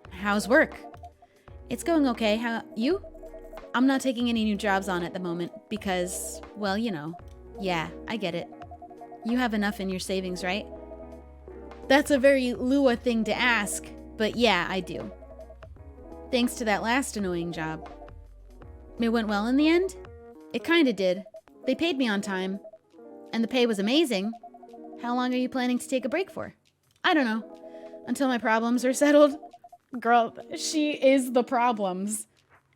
How's work? It's going okay. How you? I'm not taking any new jobs on at the moment because, well, you know. Yeah, I get it. You have enough in your savings, right? That's a very Lua thing to ask, but yeah, I do. Thanks to that last annoying job. It went well in the end? It kinda did. They paid me on time, and the pay was amazing. How long are you planning to take a break for? I don't know. Until my problems are settled. Girl, she is the problems.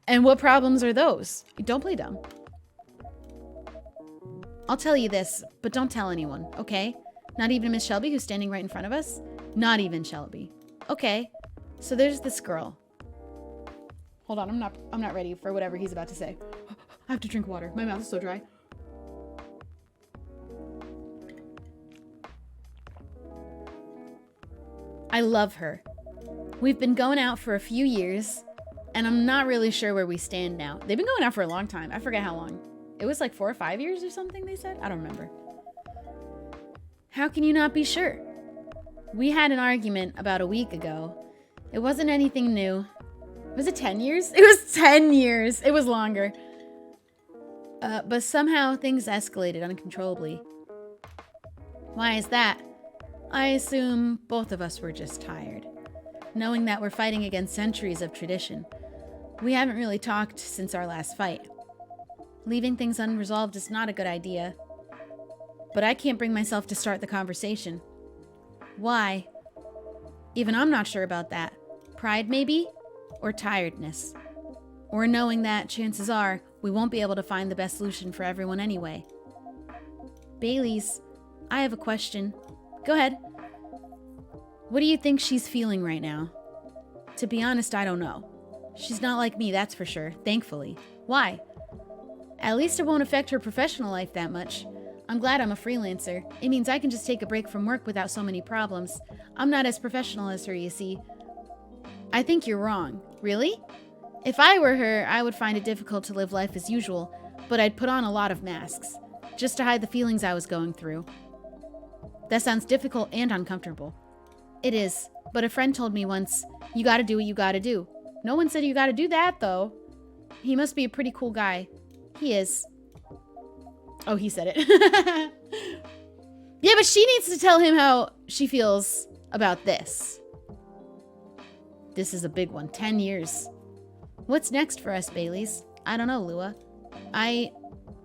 And what problems are those? Don't play dumb. I'll tell you this, but don't tell anyone, okay? Not even Miss Shelby, who's standing right in front of us? Not even Shelby. Okay, so there's this girl. Hold on, I'm not ready for whatever he's about to say. I have to drink water. My mouth is so dry. I love her. We've been going out for a few years, and I'm not really sure where we stand now. They've been going out for a long time. I forget how long. It was like 4 or 5 years or something, they said? I don't remember. How can you not be sure? We had an argument about a week ago. It wasn't anything new. Was it 10 years? It was 10 years. It was longer. But somehow things escalated uncontrollably. Why is that? I assume both of us were just tired. Knowing that we're fighting against centuries of tradition. We haven't really talked since our last fight. Leaving things unresolved is not a good idea. But I can't bring myself to start the conversation. Why? Even I'm not sure about that. Pride, maybe? Or tiredness. Or knowing that, chances are, we won't be able to find the best solution for everyone anyway. Baileys, I have a question. Go ahead. What do you think she's feeling right now? To be honest, I don't know. She's not like me, that's for sure, thankfully. Why? At least it won't affect her professional life that much. I'm glad I'm a freelancer. It means I can just take a break from work without so many problems. I'm not as professional as her, you see. I think you're wrong. Really? If I were her, I would find it difficult to live life as usual, but I'd put on a lot of masks, just to hide the feelings I was going through. That sounds difficult and uncomfortable. It is, but a friend told me once, you gotta do what you gotta do. No one said you gotta do that, though. He must be a pretty cool guy. He is. Oh, he said it. Yeah, but she needs to tell him how she feels about this. This is a big one. 10 years. What's next for us, Baileys? I don't know, Lua. I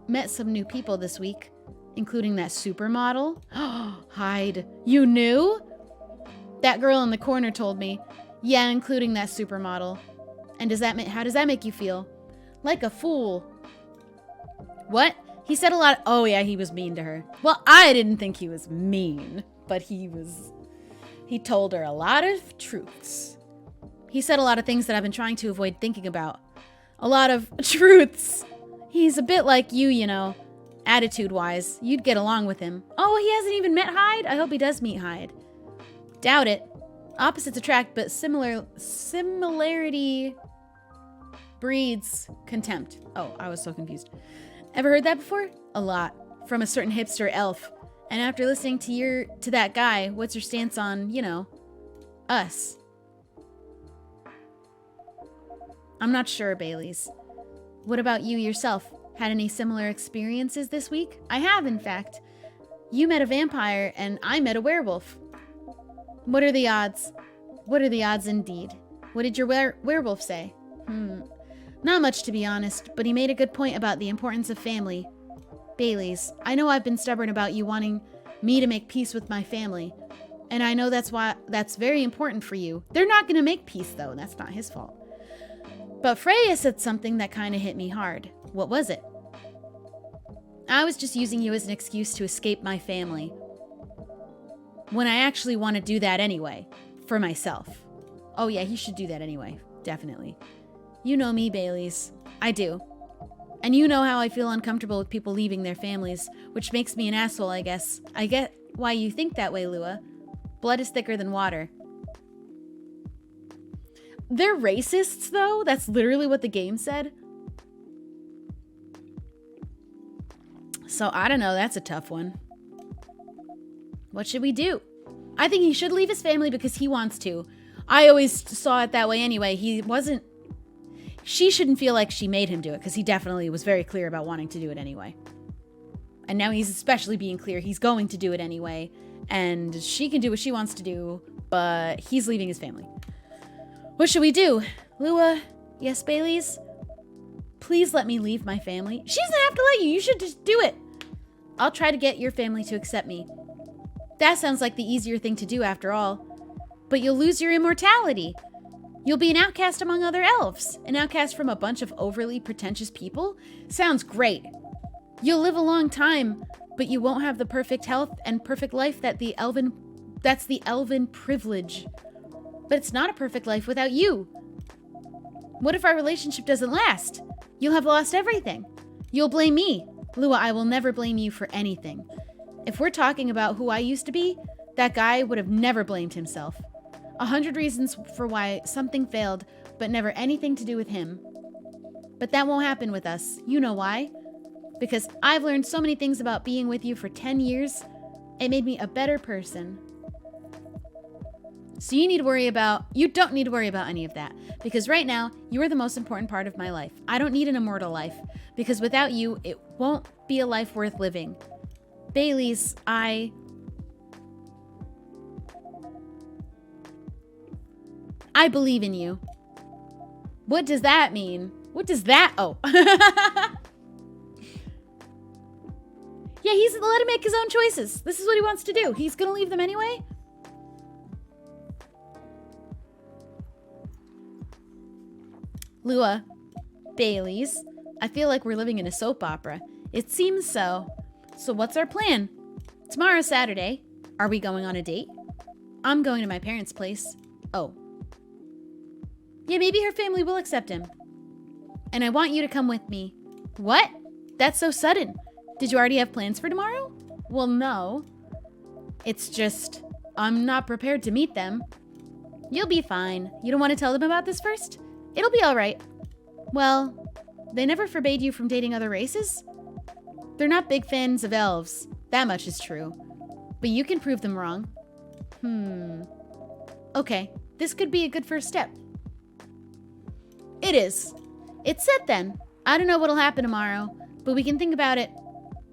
met some new people this week, including that supermodel. Hide. You knew? That girl in the corner told me. Yeah, including that supermodel. And how does that make you feel? Like a fool. What? He said a lot. Oh, yeah, he was mean to her. Well, I didn't think he was mean, but he told her a lot of truths. He said a lot of things that I've been trying to avoid thinking about. A lot of truths. He's a bit like you, you know, attitude-wise. You'd get along with him. Oh, he hasn't even met Hyde? I hope he does meet Hyde. Doubt it. Opposites attract, but similarity breeds contempt. Oh, I was so confused. Ever heard that before? A lot. From a certain hipster elf. And after listening to that guy, what's your stance on, you know, us? I'm not sure, Baileys. What about you yourself? Had any similar experiences this week? I have, in fact. You met a vampire, and I met a werewolf. What are the odds? What are the odds indeed? What did your werewolf say? Not much, to be honest, but he made a good point about the importance of family. Baileys, I know I've been stubborn about you wanting me to make peace with my family, and I know that's very important for you. They're not going to make peace, though. That's not his fault. But Freya said something that kind of hit me hard. What was it? I was just using you as an excuse to escape my family, when I actually want to do that anyway, for myself. Oh yeah, he should do that anyway, definitely. You know me, Baileys. I do. And you know how I feel uncomfortable with people leaving their families, which makes me an asshole, I guess. I get why you think that way, Lua. Blood is thicker than water. They're racists, though? That's literally what the game said? So, I don't know. That's a tough one. What should we do? I think he should leave his family because he wants to. I always saw it that way anyway. She shouldn't feel like she made him do it because he definitely was very clear about wanting to do it anyway. And now he's especially being clear he's going to do it anyway. And she can do what she wants to do, but he's leaving his family. What should we do? Lua? Yes, Baileys? Please let me leave my family. She doesn't have to let you. You should just do it. I'll try to get your family to accept me. That sounds like the easier thing to do after all. But you'll lose your immortality. You'll be an outcast among other elves. An outcast from a bunch of overly pretentious people? Sounds great. You'll live a long time, but you won't have the perfect health and perfect life that's the elven privilege. But it's not a perfect life without you. What if our relationship doesn't last? You'll have lost everything. You'll blame me. Lua, I will never blame you for anything. If we're talking about who I used to be, that guy would have never blamed himself. 100 reasons for why something failed, but never anything to do with him. But that won't happen with us. You know why? Because I've learned so many things about being with you for 10 years. It made me a better person. So you don't need to worry about any of that. Because right now, you are the most important part of my life. I don't need an immortal life. Because without you, it won't be a life worth living. Baileys, I believe in you. What does that mean? What does that? Oh. Yeah, let him make his own choices. This is what he wants to do. He's gonna leave them anyway. Lua, Baileys, I feel like we're living in a soap opera. It seems so. So what's our plan? Tomorrow's Saturday. Are we going on a date? I'm going to my parents' place. Oh. Yeah, maybe her family will accept him. And I want you to come with me. What? That's so sudden. Did you already have plans for tomorrow? Well, no. It's just, I'm not prepared to meet them. You'll be fine. You don't want to tell them about this first? It'll be all right. Well, they never forbade you from dating other races? They're not big fans of elves. That much is true. But you can prove them wrong. Okay, this could be a good first step. It is. It's set then. I don't know what'll happen tomorrow, but we can think about it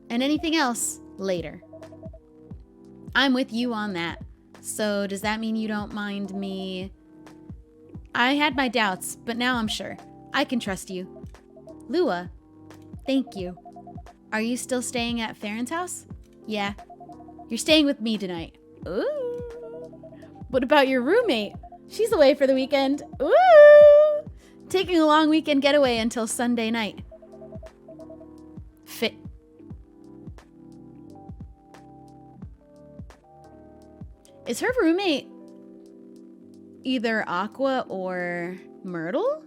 and anything else later. I'm with you on that. So does that mean you don't mind me? I had my doubts, but now I'm sure. I can trust you. Lua, thank you. Are you still staying at Farron's house? Yeah. You're staying with me tonight. Ooh. What about your roommate? She's away for the weekend. Ooh. Taking a long weekend getaway until Sunday night. Fit. Is her roommate either Aqua or Myrtle?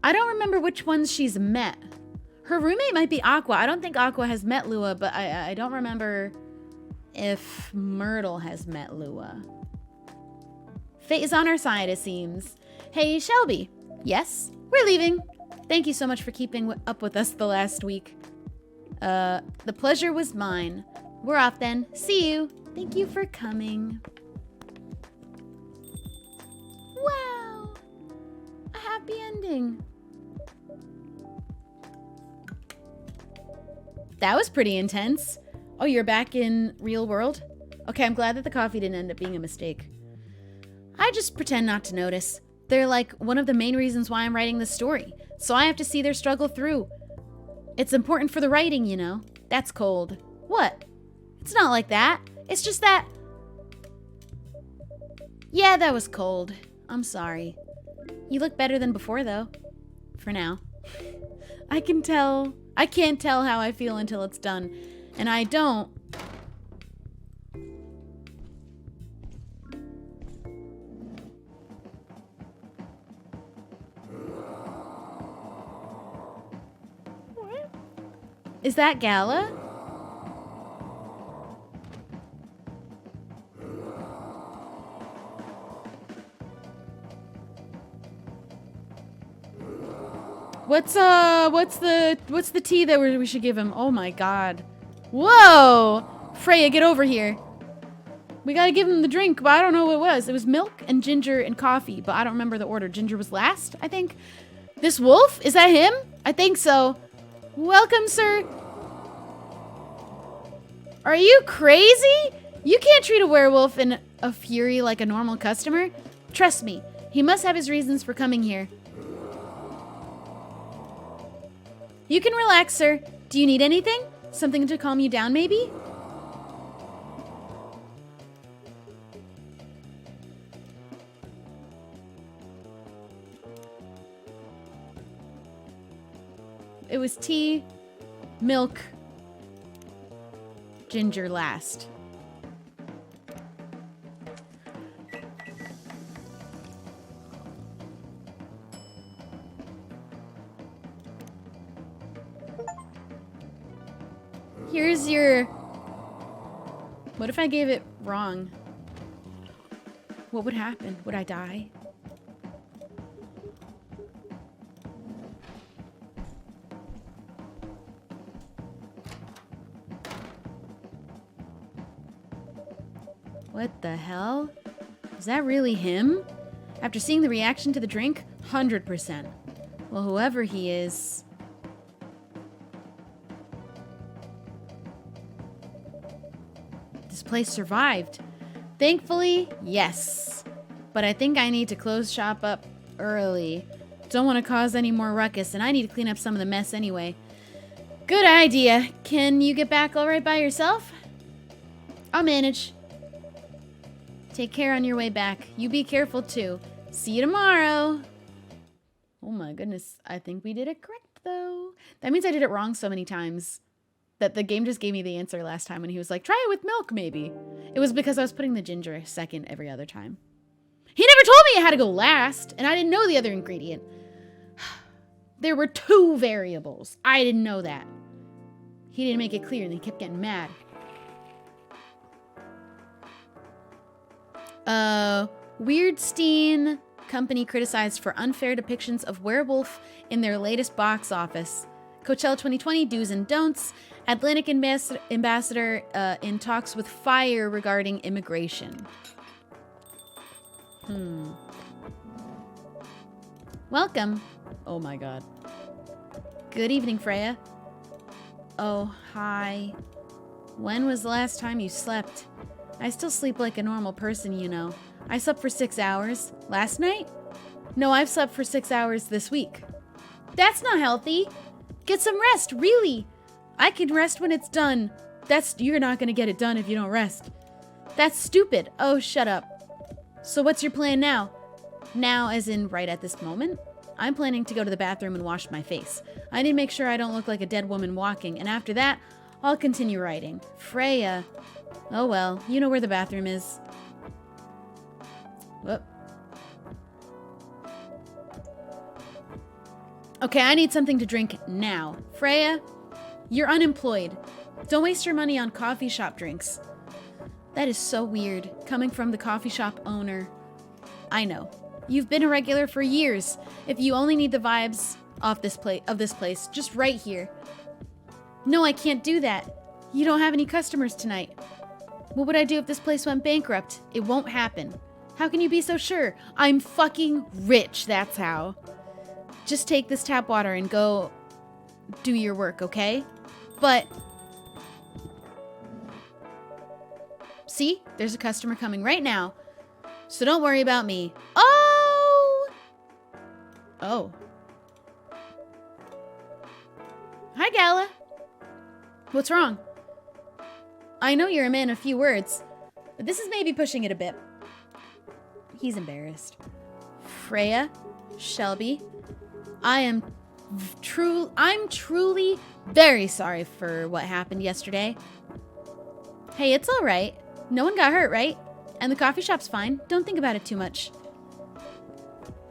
I don't remember which ones she's met. Her roommate might be Aqua. I don't think Aqua has met Lua, but I don't remember if Myrtle has met Lua. Fate is on our side, it seems. Hey, Shelby. Yes? We're leaving. Thank you so much for keeping up with us the last week. The pleasure was mine. We're off then. See you. Thank you for coming. Wow. A happy ending. That was pretty intense. Oh, you're back in real world? Okay, I'm glad that the coffee didn't end up being a mistake. I just pretend not to notice. They're like one of the main reasons why I'm writing this story. So I have to see their struggle through. It's important for the writing, you know. That's cold. What? It's not like that. It's just that... Yeah, that was cold. I'm sorry. You look better than before, though. For now. I can't tell how I feel until it's done. And I don't... What? Is that Gala? What's the tea that we should give him? Oh my god. Whoa! Freya, get over here. We gotta give him the drink, but I don't know what it was. It was milk and ginger and coffee, but I don't remember the order. Ginger was last, I think. This wolf? Is that him? I think so. Welcome, sir. Are you crazy? You can't treat a werewolf in a fury like a normal customer. Trust me, he must have his reasons for coming here. You can relax, sir. Do you need anything? Something to calm you down, maybe? It was tea, milk, ginger last. Here's your... What if I gave it wrong? What would happen? Would I die? What the hell? Is that really him? After seeing the reaction to the drink, 100%. Well, whoever he is... This place survived. Thankfully, yes. But I think I need to close shop up early. Don't want to cause any more ruckus, and I need to clean up some of the mess anyway. Good idea. Can you get back all right by yourself? I'll manage. Take care on your way back. You be careful too. See you tomorrow. Oh my goodness. I think we did it correct though. That means I did it wrong so many times that the game just gave me the answer last time when he was like, try it with milk maybe. It was because I was putting the ginger second every other time. He never told me I had to go last, and I didn't know the other ingredient. There were 2 variables. I didn't know that. He didn't make it clear and he kept getting mad. Weirdstein Company criticized for unfair depictions of werewolf in their latest box office. Coachella 2020 do's and don'ts. Atlantic ambassador in talks with Fire regarding immigration. Welcome. Oh my god. Good evening, Freya. Oh, hi. When was the last time you slept? I still sleep like a normal person, you know. I slept for 6 hours. Last night? No, I've slept for 6 hours this week. That's not healthy. Get some rest, really. I can rest when it's done. You're not gonna get it done if you don't rest. That's stupid. Oh, shut up. So what's your plan now? Now, as in right at this moment? I'm planning to go to the bathroom and wash my face. I need to make sure I don't look like a dead woman walking, and after that, I'll continue writing. Freya. Oh well, you know where the bathroom is. Whoop. Okay, I need something to drink now. Freya, you're unemployed. Don't waste your money on coffee shop drinks. That is so weird, coming from the coffee shop owner. I know. You've been a regular for years. If you only need the vibes of this place, just right here. No, I can't do that. You don't have any customers tonight. What would I do if this place went bankrupt? It won't happen. How can you be so sure? I'm fucking rich, that's how. Just take this tap water and go do your work, okay? But... see? There's a customer coming right now. So don't worry about me. Oh! Oh. Hi, Gala. What's wrong? I know you're a man of few words, but this is maybe pushing it a bit. He's embarrassed. Freya, Shelby, I'm truly very sorry for what happened yesterday. Hey, it's all right. No one got hurt, right? And the coffee shop's fine. Don't think about it too much.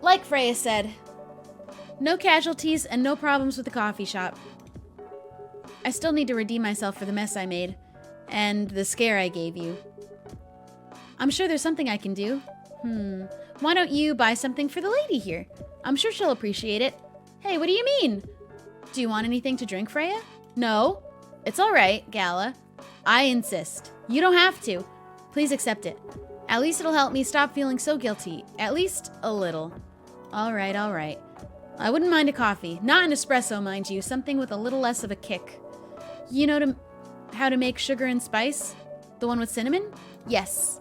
Like Freya said, no casualties and no problems with the coffee shop. I still need to redeem myself for the mess I made and the scare I gave you. I'm sure there's something I can do. Why don't you buy something for the lady here? I'm sure she'll appreciate it. Hey, what do you mean? Do you want anything to drink, Freya? No. It's all right, Gala. I insist. You don't have to. Please accept it. At least it'll help me stop feeling so guilty. At least a little. All right, all right. I wouldn't mind a coffee. Not an espresso, mind you. Something with a little less of a kick. You know how to make sugar and spice? The one with cinnamon? Yes.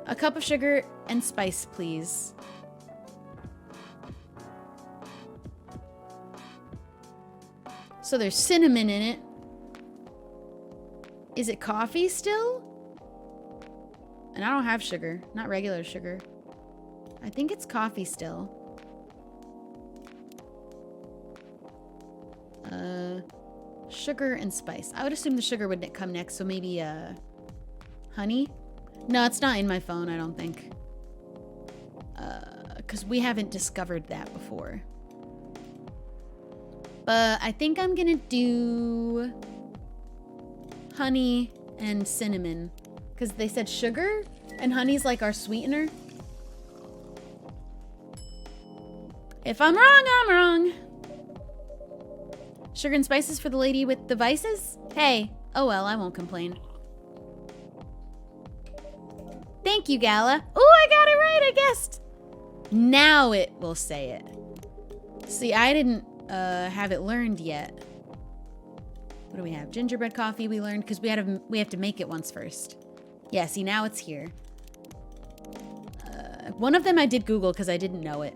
A cup of sugar and spice, please. So there's cinnamon in it. Is it coffee still? And I don't have sugar, not regular sugar. I think it's coffee still. Sugar and spice. I would assume the sugar would come next, so maybe honey? No, it's not in my phone, I don't think. Because we haven't discovered that before. But I think I'm gonna do honey and cinnamon. Because they said sugar and honey's like our sweetener. If I'm wrong, I'm wrong. Sugar and spices for the lady with the vices? Hey, oh well, I won't complain. Thank you, Gala. Oh, I got it right, I guessed. Now it will say it. See, I didn't have it learned yet. What do we have? Gingerbread coffee we learned because we have to make it once first. Yeah, see, now it's here. One of them I did Google because I didn't know it.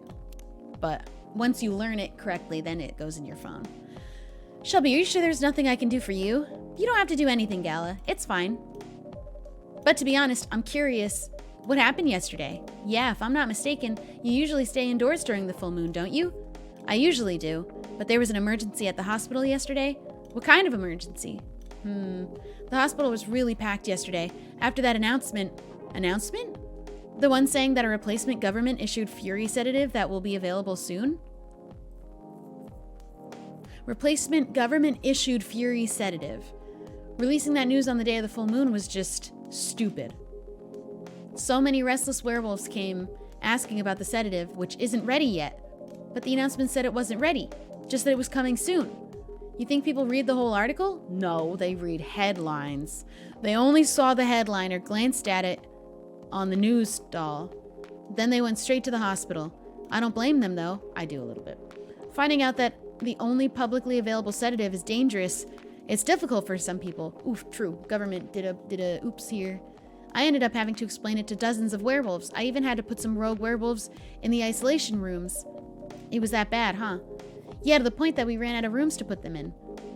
But once you learn it correctly, then it goes in your phone. Shelby, are you sure there's nothing I can do for you? You don't have to do anything, Gala. It's fine. But to be honest, I'm curious. What happened yesterday? Yeah, if I'm not mistaken, you usually stay indoors during the full moon, don't you? I usually do. But there was an emergency at the hospital yesterday. What kind of emergency? The hospital was really packed yesterday. After that announcement. Announcement? The one saying that a replacement government issued Fury sedative that will be available soon? Replacement government-issued Fury sedative. Releasing that news on the day of the full moon was just stupid. So many restless werewolves came asking about the sedative, which isn't ready yet. But the announcement said it wasn't ready, just that it was coming soon. You think people read the whole article? No, they read headlines. They only saw the headline or glanced at it on the news stall. Then they went straight to the hospital. I don't blame them, though. I do a little bit. Finding out that the only publicly available sedative is dangerous, it's difficult for some people. Oof, true. Government did a oops here. I ended up having to explain it to dozens of werewolves. I even had to put some rogue werewolves in the isolation rooms. It was that bad, huh? Yeah, to the point that we ran out of rooms to put them in.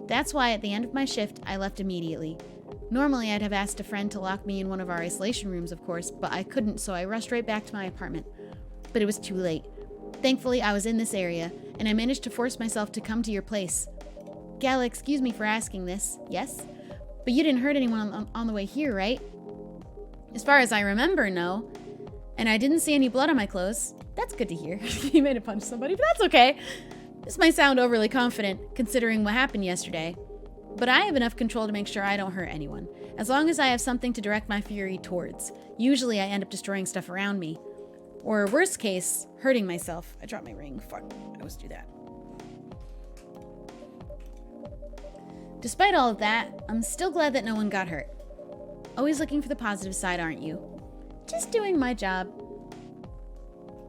That's why at the end of my shift, I left immediately. Normally, I'd have asked a friend to lock me in one of our isolation rooms, of course, but I couldn't, so I rushed right back to my apartment. But it was too late. Thankfully, I was in this area, and I managed to force myself to come to your place. Gala, excuse me for asking this, yes? But you didn't hurt anyone on the way here, right? As far as I remember, no. And I didn't see any blood on my clothes. That's good to hear. You made it punch somebody, but that's okay. This might sound overly confident, considering what happened yesterday. But I have enough control to make sure I don't hurt anyone, as long as I have something to direct my fury towards. Usually I end up destroying stuff around me. Or worst case, hurting myself. I dropped my ring. Fuck, I always do that. Despite all of that, I'm still glad that no one got hurt. Always looking for the positive side, aren't you? Just doing my job.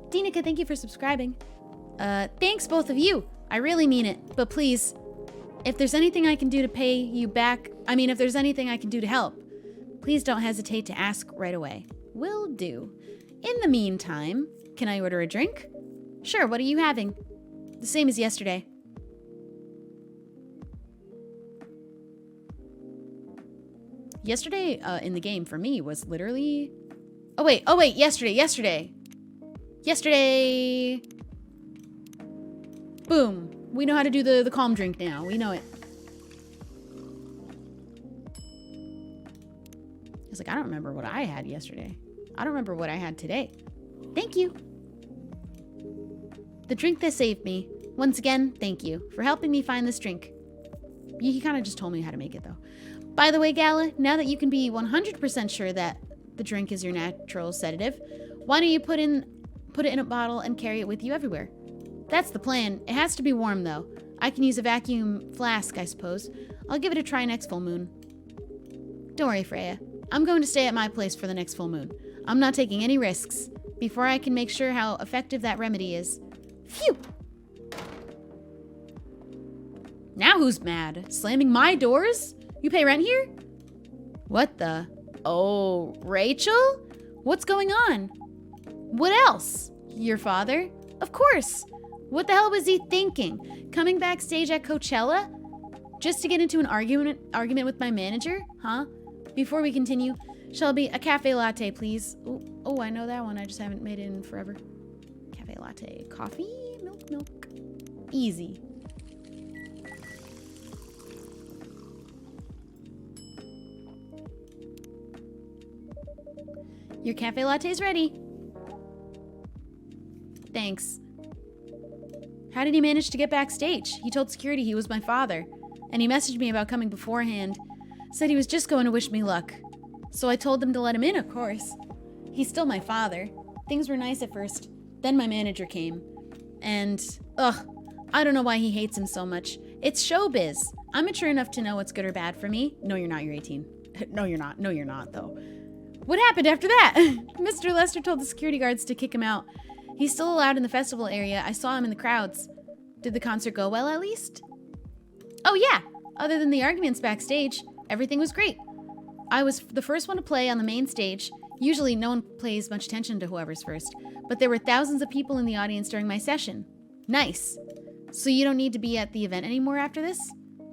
Dinika, thank you for subscribing. Thanks both of you. I really mean it. But please, if there's anything I can do to pay you back, if there's anything I can do to help, please don't hesitate to ask right away. Will do. In the meantime, can I order a drink? Sure, what are you having? The same as yesterday. Yesterday in the game for me was literally... Oh wait, yesterday. Boom. We know how to do the calm drink now. We know it. I was like, I don't remember what I had yesterday. I don't remember what I had today. Thank you. The drink that saved me. Once again, thank you for helping me find this drink. He kind of just told me how to make it, though. By the way, Gala, now that you can be 100% sure that the drink is your natural sedative, why don't you put it in a bottle and carry it with you everywhere? That's the plan. It has to be warm, though. I can use a vacuum flask, I suppose. I'll give it a try next full moon. Don't worry, Freya. I'm going to stay at my place for the next full moon. I'm not taking any risks before I can make sure how effective that remedy is. Phew! Now who's mad? Slamming my doors? You pay rent here? What the? Oh, Rachel? What's going on? What else? Your father? Of course. What the hell was he thinking? Coming backstage at Coachella? Just to get into an argument with my manager? Huh? Before we continue, Shelby, a cafe latte, please. Oh, I know that one. I just haven't made it in forever. Cafe latte. Coffee? Milk. Easy. Your cafe latte's ready. Thanks. How did he manage to get backstage? He told security he was my father, and he messaged me about coming beforehand. Said he was just going to wish me luck. So I told them to let him in, of course. He's still my father. Things were nice at first. Then my manager came. And, I don't know why he hates him so much. It's showbiz. I'm mature enough to know what's good or bad for me. No, you're not. You're 18. No, you're not. No, you're not, though. What happened after that? Mr. Lester told the security guards to kick him out. He's still allowed in the festival area. I saw him in the crowds. Did the concert go well, at least? Oh, yeah. Other than the arguments backstage, everything was great. I was the first one to play on the main stage. Usually no one pays much attention to whoever's first, but there were thousands of people in the audience during my session. Nice. So you don't need to be at the event anymore after this?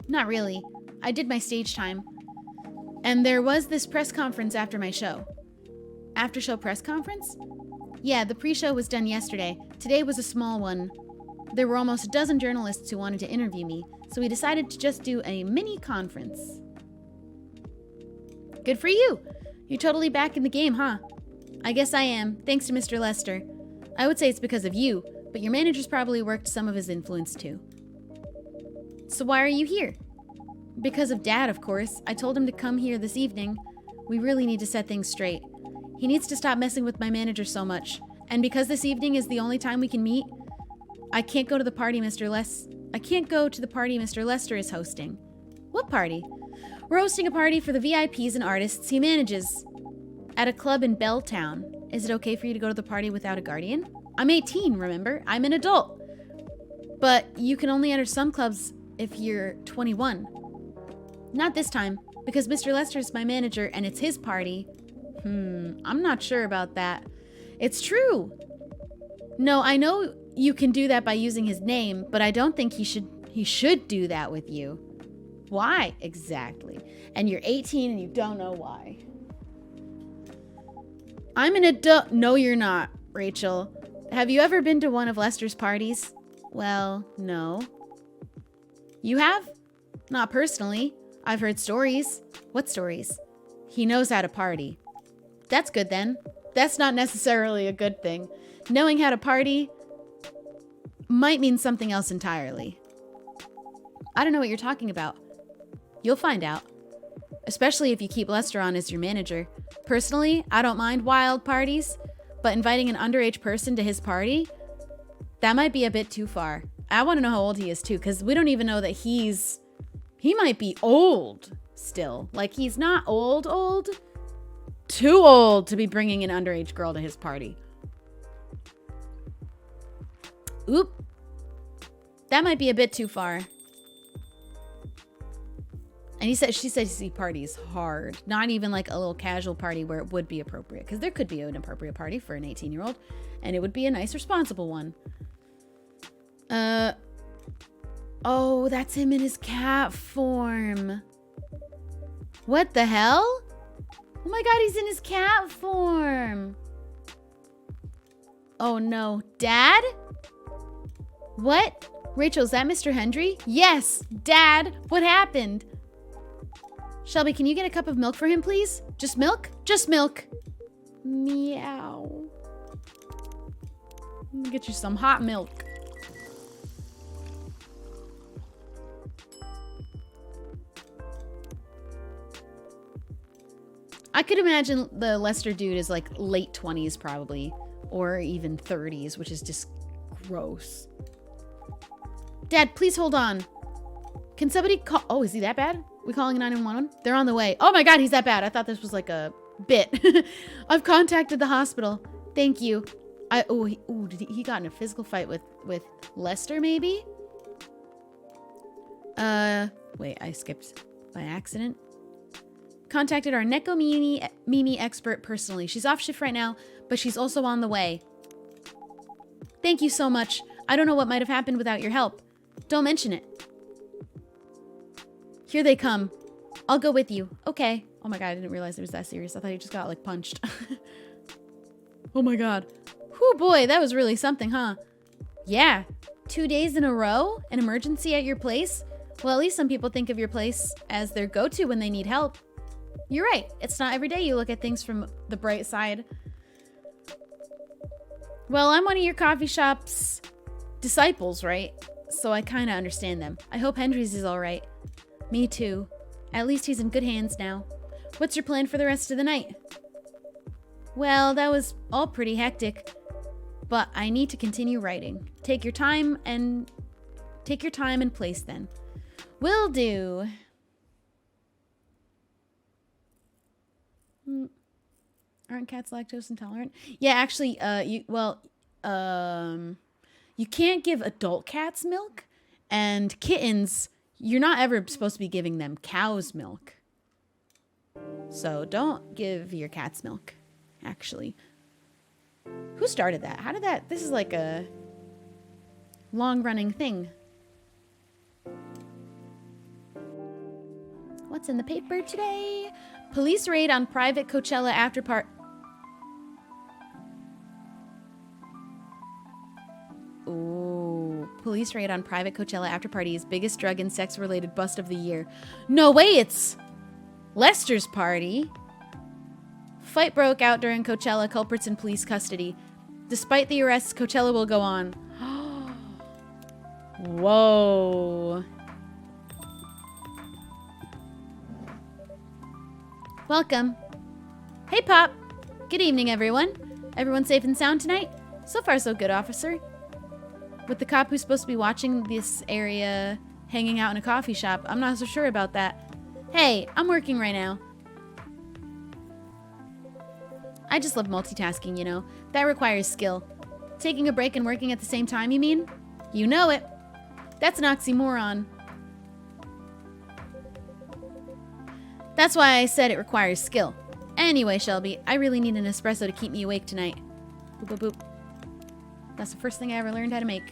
Not really. I did my stage time. And there was this press conference after my show. After show press conference? Yeah, the pre-show was done yesterday. Today was a small one. There were almost a dozen journalists who wanted to interview me, so we decided to just do a mini conference. Good for you. You're totally back in the game, huh? I guess I am, thanks to Mr. Lester. I would say it's because of you, but your manager's probably worked some of his influence too. So why are you here? Because of Dad, of course. I told him to come here this evening. We really need to set things straight. He needs to stop messing with my manager so much. And because this evening is the only time we can meet, I can't go to the party Mr. Lester is hosting. What party? We're hosting a party for the VIPs and artists he manages at a club in Belltown. Is it okay for you to go to the party without a guardian? I'm 18, remember? I'm an adult. But you can only enter some clubs if you're 21. Not this time, because Mr. Lester's my manager and it's his party. I'm not sure about that. It's true. No, I know you can do that by using his name, but I don't think he should do that with you. Why exactly? And you're 18 and you don't know why. I'm an adult. No, you're not, Rachel. Have you ever been to one of Lester's parties? Well, no. You have? Not personally. I've heard stories. What stories? He knows how to party. That's good then. That's not necessarily a good thing. Knowing how to party might mean something else entirely. I don't know what you're talking about. You'll find out. Especially if you keep Lester on as your manager. Personally, I don't mind wild parties, but inviting an underage person to his party, that might be a bit too far. I want to know how old he is too, because we don't even know that he might be old still. Like, he's not old. Too old to be bringing an underage girl to his party. Oop. That might be a bit too far. And she says he parties hard. Not even like a little casual party where it would be appropriate. Because there could be an appropriate party for an 18-year-old. And it would be a nice, responsible one. Oh, that's him in his cat form. What the hell? Oh my god, he's in his cat form. Oh no. Dad? What? Rachel, is that Mr. Hendry? Yes, Dad. What happened? Shelby, can you get a cup of milk for him, please? Just milk? Just milk. Meow. Let me get you some hot milk. I could imagine the Lester dude is like late 20s probably, or even 30s, which is just gross. Dad, please hold on. Can somebody call? Oh, is he that bad? We calling 911? They're on the way. Oh my god, he's that bad. I thought this was like a bit. I've contacted the hospital. Thank you. Did he got in a physical fight with Lester maybe? Wait, I skipped by accident. Contacted our Neko Mimi expert personally. She's off shift right now, but she's also on the way. Thank you so much. I don't know what might have happened without your help. Don't mention it. Here they come. I'll go with you. Okay. Oh my god, I didn't realize it was that serious. I thought he just got like punched. Oh my god. Whew, boy, that was really something, huh? Yeah. 2 days in a row? An emergency at your place? Well, at least some people think of your place as their go-to when they need help. You're right. It's not every day you look at things from the bright side. Well, I'm one of your coffee shop's disciples, right? So I kind of understand them. I hope Hendry's is all right. Me too. At least he's in good hands now. What's your plan for the rest of the night? Well, that was all pretty hectic. But I need to continue writing. Take your time and place then. Will do. Aren't cats lactose intolerant? Yeah, actually, you can't give adult cats milk, and kittens, you're not ever supposed to be giving them cow's milk. So don't give your cats milk, actually. Who started that? How did that? This is like a long-running thing. What's in the paper today? Police raid on private Coachella after party. Ooh. Police raid on private Coachella after party's biggest drug and sex-related bust of the year. No way, it's Lester's party. Fight broke out during Coachella, culprits in police custody. Despite the arrests, Coachella will go on. Whoa. Welcome. Hey, Pop. Good evening, everyone. Everyone safe and sound tonight? So far, so good, officer. With the cop who's supposed to be watching this area hanging out in a coffee shop, I'm not so sure about that. Hey, I'm working right now. I just love multitasking, you know. That requires skill. Taking a break and working at the same time, you mean? You know it. That's an oxymoron. That's why I said it requires skill. Anyway, Shelby, I really need an espresso to keep me awake tonight. Boop, boop, boop. That's the first thing I ever learned how to make.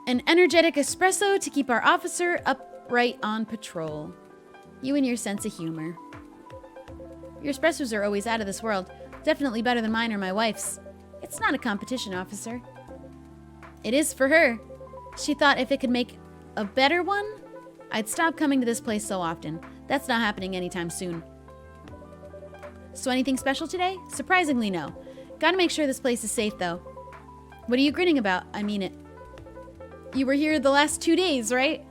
An energetic espresso to keep our officer upright on patrol. You and your sense of humor. Your espressos are always out of this world. Definitely better than mine or my wife's. It's not a competition, officer. It is for her. She thought if it could make a better one, I'd stop coming to this place so often. That's not happening anytime soon. So anything special today? Surprisingly, no. Gotta make sure this place is safe, though. What are you grinning about? I mean it. You were here the last 2 days, right?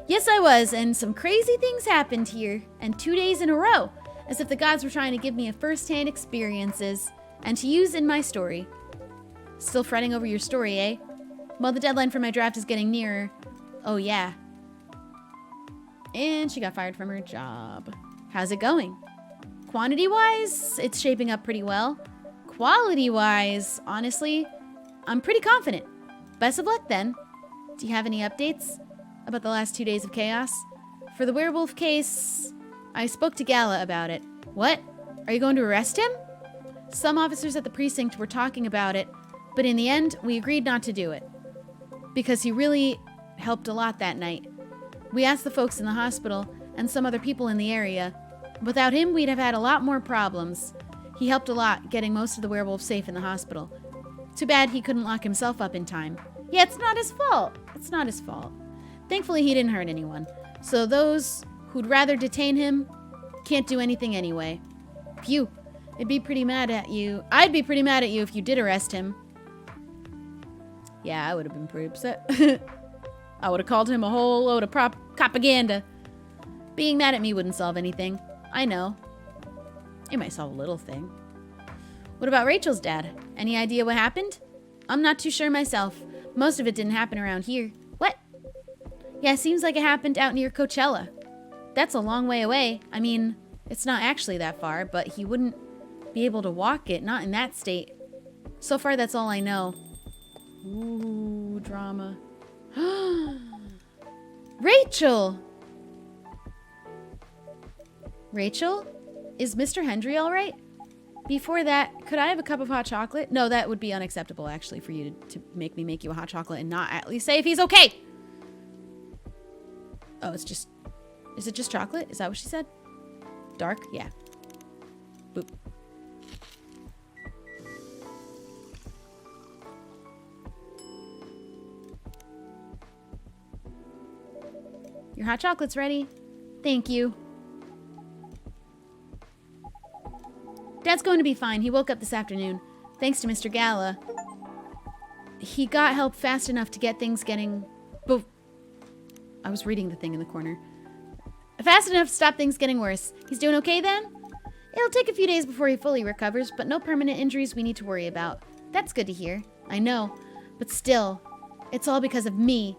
Yes, I was, and some crazy things happened here. And 2 days in a row. As if the gods were trying to give me a first-hand experiences. And to use in my story. Still fretting over your story, eh? Well, the deadline for my draft is getting nearer. Oh, yeah. And she got fired from her job. How's it going? Quantity-wise, it's shaping up pretty well. Quality-wise, honestly, I'm pretty confident. Best of luck, then. Do you have any updates about the last 2 days of chaos? For the werewolf case, I spoke to Gala about it. What? Are you going to arrest him? Some officers at the precinct were talking about it, but in the end, we agreed not to do it. Because he really helped a lot that night. We asked the folks in the hospital and some other people in the area. Without him, we'd have had a lot more problems. He helped a lot, getting most of the werewolves safe in the hospital. Too bad he couldn't lock himself up in time. Yeah, it's not his fault. It's not his fault. Thankfully, he didn't hurt anyone. So those who'd rather detain him can't do anything anyway. Phew. I'd be pretty mad at you if you did arrest him. Yeah, I would have been pretty upset. I would have called him a whole load of propaganda. Being mad at me wouldn't solve anything. I know. It might solve a little thing. What about Rachel's dad? Any idea what happened? I'm not too sure myself. Most of it didn't happen around here. What? Yeah, it seems like it happened out near Coachella. That's a long way away. I mean, it's not actually that far, but he wouldn't be able to walk it, not in that state. So far, that's all I know. Ooh, drama. Rachel! Rachel? Is Mr. Hendry all right? Before that, could I have a cup of hot chocolate? No, that would be unacceptable, actually, for you to make me make you a hot chocolate and not at least say if he's okay. Oh, it's just... Is it just chocolate? Is that what she said? Dark? Yeah. Boop. Your hot chocolate's ready. Thank you. Dad's going to be fine. He woke up this afternoon. Thanks to Mr. Gala. He got help fast enough to get things getting... I was reading the thing in the corner. Fast enough to stop things getting worse. He's doing okay then? It'll take a few days before he fully recovers, but no permanent injuries we need to worry about. That's good to hear. I know. But still, it's all because of me.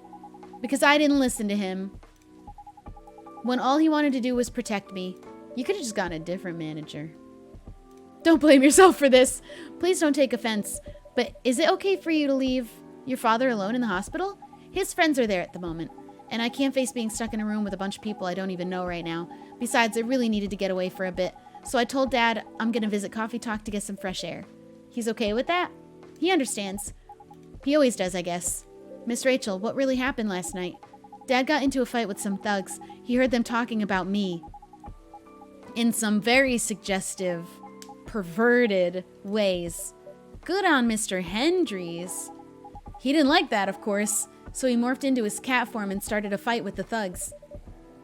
Because I didn't listen to him. When all he wanted to do was protect me. You could have just gotten a different manager. Don't blame yourself for this. Please don't take offense. But is it okay for you to leave your father alone in the hospital? His friends are there at the moment. And I can't face being stuck in a room with a bunch of people I don't even know right now. Besides, I really needed to get away for a bit. So I told Dad I'm going to visit Coffee Talk to get some fresh air. He's okay with that? He understands. He always does, I guess. Miss Rachel, what really happened last night? Dad got into a fight with some thugs. He heard them talking about me. In some very suggestive, perverted ways. Good on Mr. Hendry's. He didn't like that, of course, so he morphed into his cat form and started a fight with the thugs.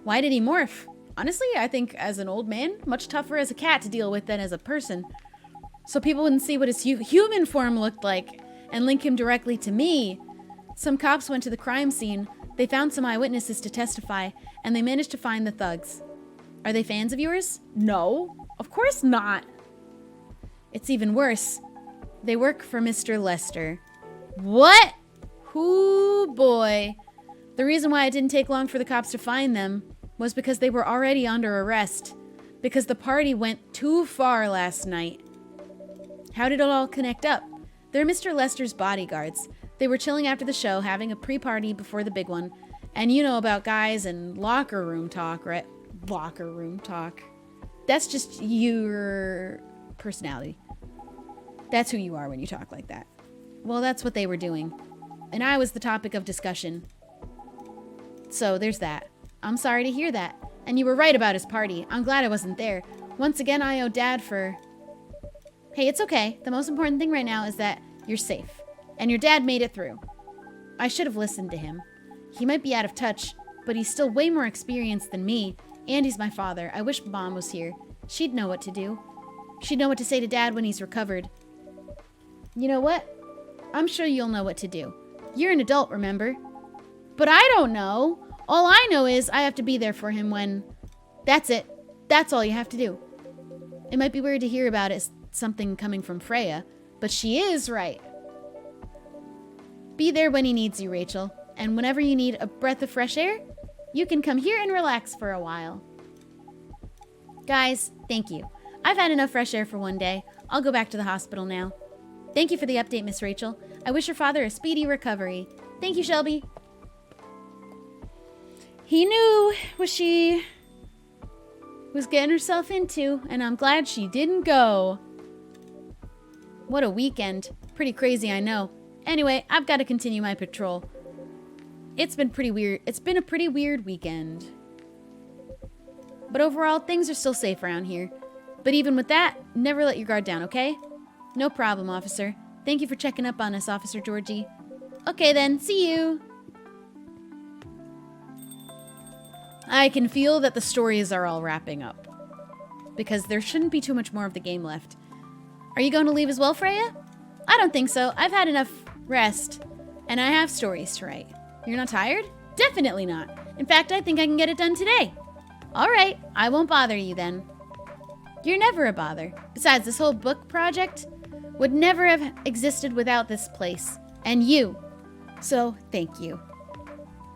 Why did he morph? Honestly, I think as an old man, much tougher as a cat to deal with than as a person. So people wouldn't see what his human form looked like and link him directly to me. Some cops went to the crime scene. They found some eyewitnesses to testify, and they managed to find the thugs. Are they fans of yours? No, of course not. It's even worse. They work for Mr. Lester. What? Ooh, boy. The reason why it didn't take long for the cops to find them was because they were already under arrest. Because the party went too far last night. How did it all connect up? They're Mr. Lester's bodyguards. They were chilling after the show, having a pre-party before the big one. And you know about guys and locker room talk, right? Locker room talk. That's just your personality. That's who you are when you talk like that. Well, that's what they were doing. And I was the topic of discussion. So there's that. I'm sorry to hear that. And you were right about his party. I'm glad I wasn't there. Once again, I owe Dad for... Hey, it's okay. The most important thing right now is that you're safe. And your dad made it through. I should have listened to him. He might be out of touch, but he's still way more experienced than me. And he's my father. I wish Mom was here. She'd know what to do. She'd know what to say to Dad when he's recovered. You know what? I'm sure you'll know what to do. You're an adult, remember? But I don't know. All I know is I have to be there for him when... That's it. That's all you have to do. It might be weird to hear about it, something coming from Freya, but she is right. Be there when he needs you, Rachel. And whenever you need a breath of fresh air, you can come here and relax for a while. Guys, thank you. I've had enough fresh air for one day. I'll go back to the hospital now. Thank you for the update, Miss Rachel. I wish your father a speedy recovery. Thank you, Shelby. He knew what she was getting herself into, and I'm glad she didn't go. What a weekend. Pretty crazy, I know. Anyway, I've got to continue my patrol. It's been pretty weird. It's been a pretty weird weekend. But overall, things are still safe around here. But even with that, never let your guard down, okay? No problem, officer. Thank you for checking up on us, Officer Georgie. Okay then, see you. I can feel that the stories are all wrapping up. Because there shouldn't be too much more of the game left. Are you going to leave as well, Freya? I don't think so. I've had enough rest. And I have stories to write. You're not tired? Definitely not. In fact, I think I can get it done today. Alright, I won't bother you then. You're never a bother. Besides, this whole book project would never have existed without this place. And you. So, thank you.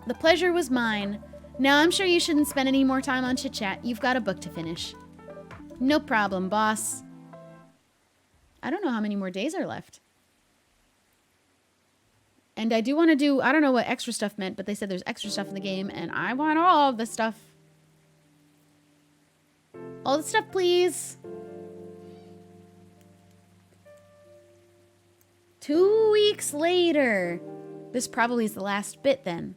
The pleasure was mine. Now, I'm sure you shouldn't spend any more time on chit-chat. You've got a book to finish. No problem, boss. I don't know how many more days are left. And I do want to do... I don't know what extra stuff meant, but they said there's extra stuff in the game, and I want all of the stuff. All the stuff, please. 2 weeks later. This probably is the last bit then.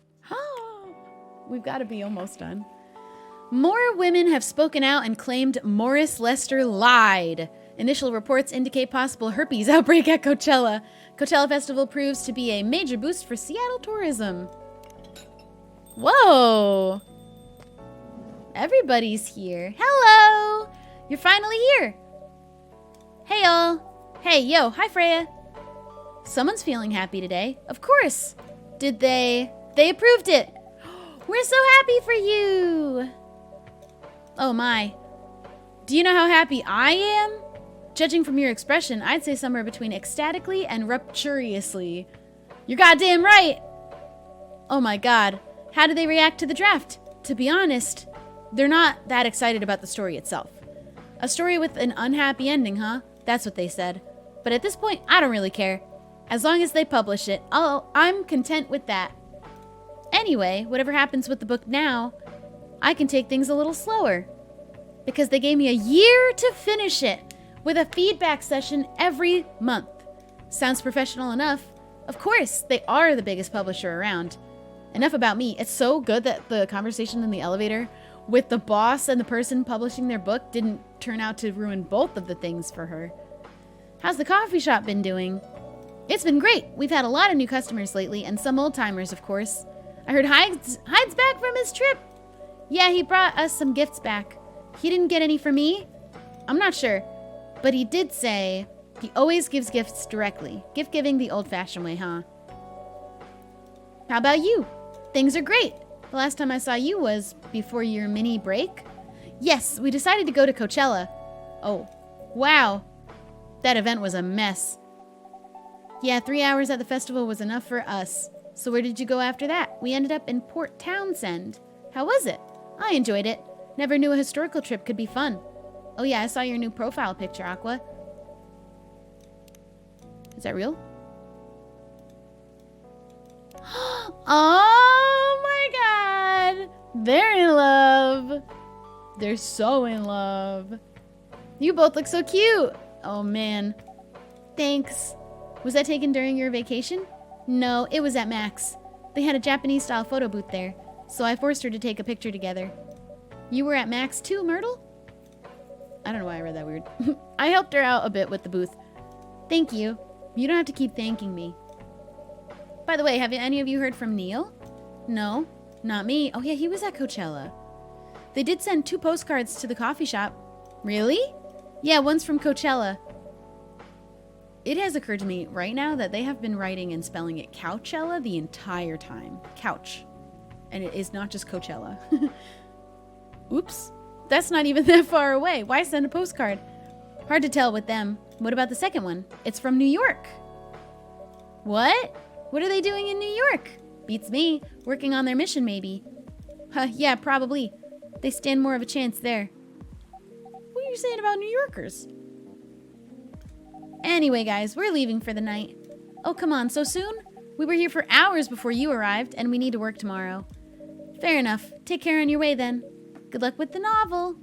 We've got to be almost done. More women have spoken out and claimed Morris Lester lied. Initial reports indicate possible herpes outbreak at Coachella. Coachella Festival proves to be a major boost for Seattle tourism. Whoa. Everybody's here. Hello. You're finally here. Hey, y'all. Hey, yo. Hi, Freya. Someone's feeling happy today. Of course. Did they? They approved it. We're so happy for you. Oh, my. Do you know how happy I am? Judging from your expression, I'd say somewhere between ecstatically and rapturously. You're goddamn right. Oh, my God. How did they react to the draft? To be honest, they're not that excited about the story itself. A story with an unhappy ending, huh? That's what they said. But at this point, I don't really care. As long as they publish it, I'm content with that. Anyway, whatever happens with the book now, I can take things a little slower. Because they gave me a year to finish it, with a feedback session every month. Sounds professional enough. Of course, they are the biggest publisher around. Enough about me. It's so good that the conversation in the elevator with the boss and the person publishing their book didn't turn out to ruin both of the things for her. How's the coffee shop been doing? It's been great. We've had a lot of new customers lately, and some old-timers, of course. I heard Hyde's back from his trip. Yeah, he brought us some gifts back. He didn't get any for me? I'm not sure. But he did say he always gives gifts directly. Gift-giving the old-fashioned way, huh? How about you? Things are great. The last time I saw you was before your mini break. Yes, we decided to go to Coachella. Oh, wow. That event was a mess. Yeah, 3 hours at the festival was enough for us. So where did you go after that? We ended up in Port Townsend. How was it? I enjoyed it. Never knew a historical trip could be fun. Oh yeah, I saw your new profile picture, Aqua. Is that real? Oh my god! They're in love. They're so in love. You both look so cute. Oh man. Thanks. Was that taken during your vacation? No, it was at Max. They had a Japanese-style photo booth there, so I forced her to take a picture together. You were at Max too, Myrtle? I don't know why I read that weird. I helped her out a bit with the booth. Thank you. You don't have to keep thanking me. By the way, have any of you heard from Neil? No, not me. Oh yeah, he was at Coachella. They did send 2 postcards to the coffee shop. Really? Yeah, one's from Coachella. It has occurred to me right now that they have been writing and spelling it Couchella the entire time. Couch. And it is not just Coachella. Oops. That's not even that far away. Why send a postcard? Hard to tell with them. What about the second one? It's from New York. What? What are they doing in New York? Beats me. Working on their mission, maybe. Yeah, probably. They stand more of a chance there. What are you saying about New Yorkers? Anyway, guys, we're leaving for the night. Oh, come on, so soon? We were here for hours before you arrived, and we need to work tomorrow. Fair enough. Take care on your way, then. Good luck with the novel.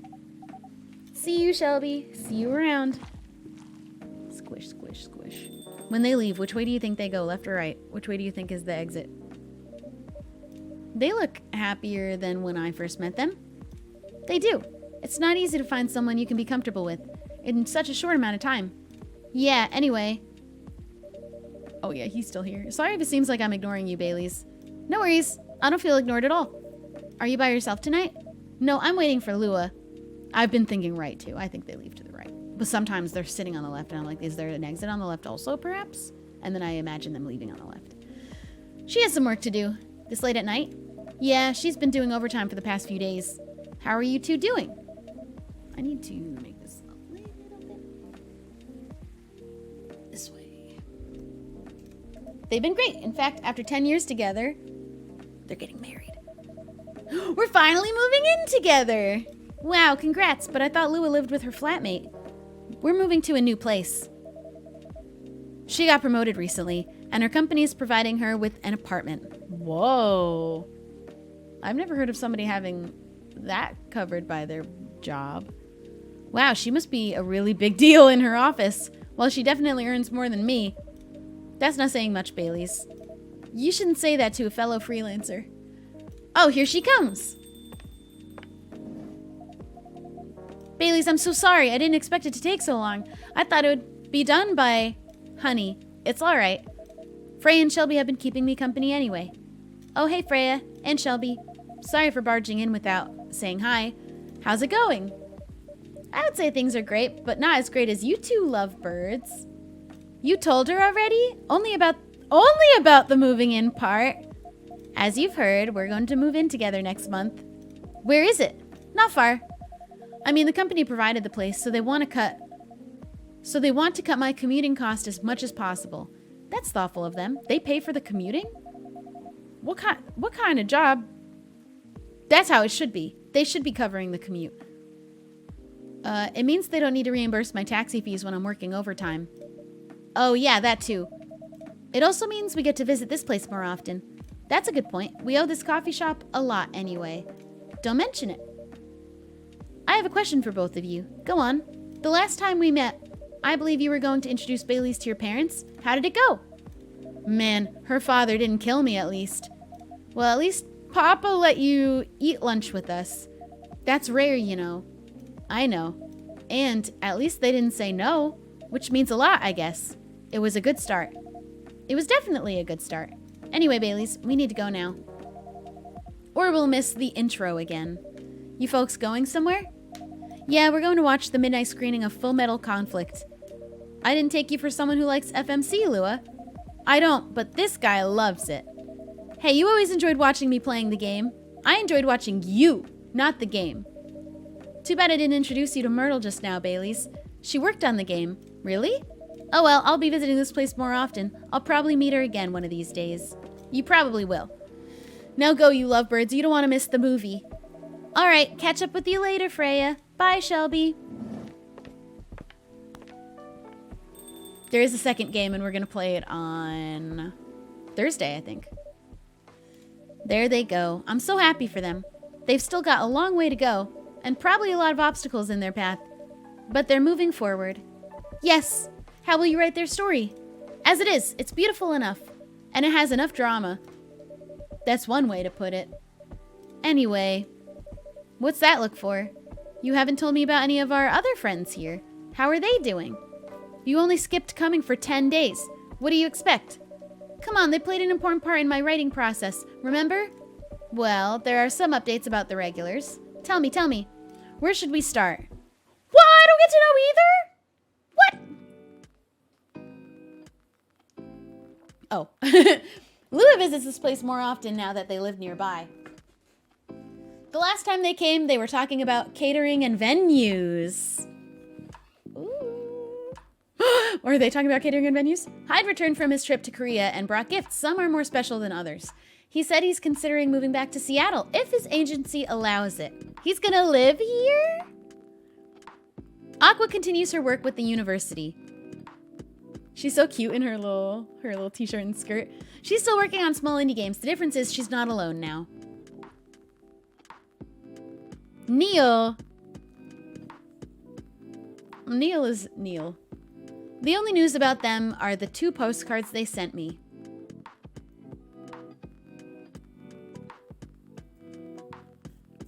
See you, Shelby. See you around. Squish, squish, squish. When they leave, which way do you think they go, left or right? Which way do you think is the exit? They look happier than when I first met them. They do. It's not easy to find someone you can be comfortable with in such a short amount of time. Yeah, anyway. Oh yeah, he's still here. Sorry if it seems like I'm ignoring you, Baileys. No worries. I don't feel ignored at all. Are you by yourself tonight? No, I'm waiting for Lua. I've been thinking right, too. I think they leave to the right. But sometimes they're sitting on the left, and I'm like, is there an exit on the left also, perhaps? And then I imagine them leaving on the left. She has some work to do. This late at night? Yeah, she's been doing overtime for the past few days. How are you two doing? I need to make this a little bit this way. They've been great. In fact, after 10 years together, they're getting married. We're finally moving in together. Wow, congrats, but I thought Lua lived with her flatmate. We're moving to a new place. She got promoted recently, and her company is providing her with an apartment. Whoa. I've never heard of somebody having that covered by their job. Wow, she must be a really big deal in her office. Well, she definitely earns more than me. That's not saying much, Baileys. You shouldn't say that to a fellow freelancer. Oh, here she comes. Baileys, I'm so sorry. I didn't expect it to take so long. I thought it would be done by... Honey, it's all right. Freya and Shelby have been keeping me company anyway. Oh, hey, Freya and Shelby. Sorry for barging in without saying hi. How's it going? I would say things are great, but not as great as you two lovebirds. You told her already? Only about the moving in part. As you've heard, we're going to move in together next month. Where is it? Not far. I mean, the company provided the place, so they want to cut my commuting cost as much as possible. That's thoughtful of them. They pay for the commuting? What kind of job? That's how it should be. They should be covering the commute. It means they don't need to reimburse my taxi fees when I'm working overtime. Oh yeah, that too. It also means we get to visit this place more often. That's a good point. We owe this coffee shop a lot anyway. Don't mention it. I have a question for both of you. Go on. The last time we met, I believe you were going to introduce Baileys to your parents. How did it go? Man, her father didn't kill me at least. Well, at least Papa let you eat lunch with us. That's rare, you know. I know. And at least they didn't say no, which means a lot, I guess. It was a good start. It was definitely a good start. Anyway, Baileys, we need to go now. Or we'll miss the intro again. You folks going somewhere? Yeah, we're going to watch the midnight screening of Full Metal Conflict. I didn't take you for someone who likes FMC, Lua. I don't, but this guy loves it. Hey, you always enjoyed watching me playing the game. I enjoyed watching you, not the game. Too bad I didn't introduce you to Myrtle just now, Baileys. She worked on the game. Really? Oh well, I'll be visiting this place more often. I'll probably meet her again one of these days. You probably will. Now go, you lovebirds. You don't want to miss the movie. Alright, catch up with you later, Freya. Bye, Shelby. There is a second game, and we're going to play it on Thursday, I think. There they go. I'm so happy for them. They've still got a long way to go, and probably a lot of obstacles in their path. But they're moving forward. Yes. How will you write their story? As it is, it's beautiful enough. And it has enough drama. That's one way to put it. Anyway, what's that look for? You haven't told me about any of our other friends here. How are they doing? You only skipped coming for 10 days. What do you expect? Come on, they played an important part in my writing process, remember? Well, there are some updates about the regulars. Tell me. Where should we start? What? I don't get to know either? What? Oh. Lua visits this place more often now that they live nearby. The last time they came, they were talking about catering and venues. Ooh. Or are they talking about catering and venues? Hyde returned from his trip to Korea and brought gifts. Some are more special than others. He said he's considering moving back to Seattle if his agency allows it. He's gonna live here? Aqua continues her work with the university. She's so cute in her little t-shirt and skirt. She's still working on small indie games. The difference is she's not alone now. Neil is Neil. The only news about them are the 2 postcards they sent me.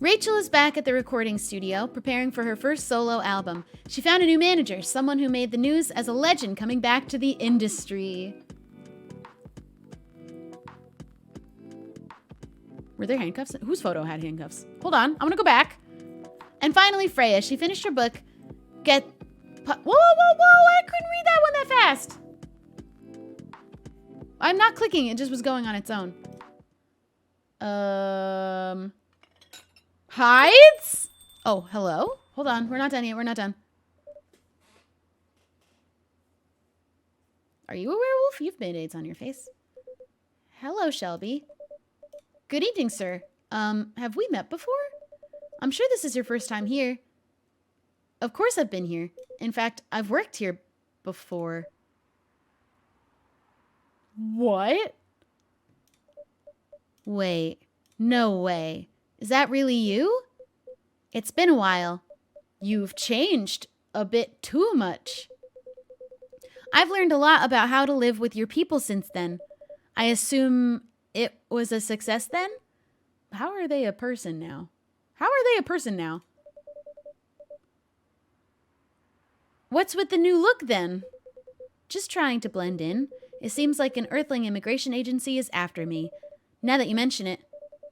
Rachel is back at the recording studio, preparing for her first solo album. She found a new manager, someone who made the news as a legend coming back to the industry. Were there handcuffs? Whose photo had handcuffs? Hold on, I'm gonna go back. And finally, Freya. She finished her book. Whoa! I couldn't read that one that fast. I'm not clicking. It just was going on its own. Hides? Oh, hello? Hold on. We're not done yet. We're not done. Are you a werewolf? You've band-aids on your face. Hello, Shelby. Good evening, sir. Have we met before? I'm sure this is your first time here. Of course I've been here. In fact, I've worked here before. What? Wait. No way. Is that really you? It's been a while. You've changed a bit too much. I've learned a lot about how to live with your people since then. I assume it was a success then? How are they a person now? What's with the new look then? Just trying to blend in. It seems like an Earthling immigration agency is after me. Now that you mention it,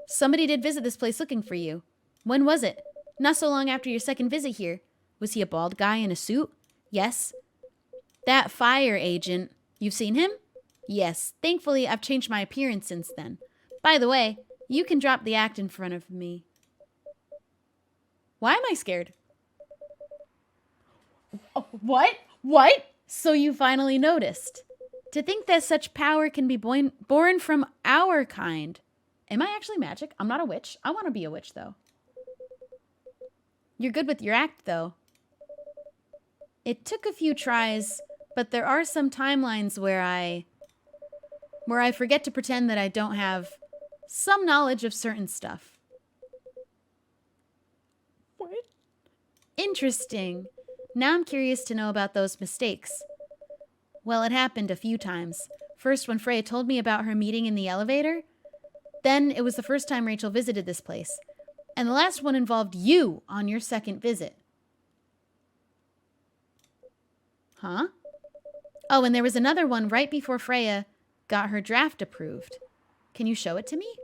somebody did visit this place looking for you. When was it? Not so long after your second visit here. Was he a bald guy in a suit? Yes. That fire agent. You've seen him? Yes. Thankfully, I've changed my appearance since then. By the way, you can drop the act in front of me. Why am I scared? Oh, what? So you finally noticed. To think that such power can be born from our kind. Am I actually magic? I'm not a witch. I want to be a witch, though. You're good with your act, though. It took a few tries, but there are some timelines where I forget to pretend that I don't have some knowledge of certain stuff. What? Interesting. Now I'm curious to know about those mistakes. Well, it happened a few times. First, when Freya told me about her meeting in the elevator. Then, it was the first time Rachel visited this place. And the last one involved you on your second visit. Huh? Oh, and there was another one right before Freya got her draft approved. Can you show it to me?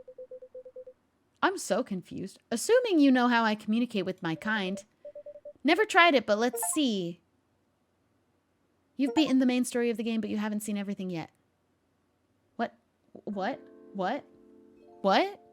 I'm so confused. Assuming you know how I communicate with my kind. Never tried it, but let's see. You've beaten the main story of the game, but you haven't seen everything yet. What? What?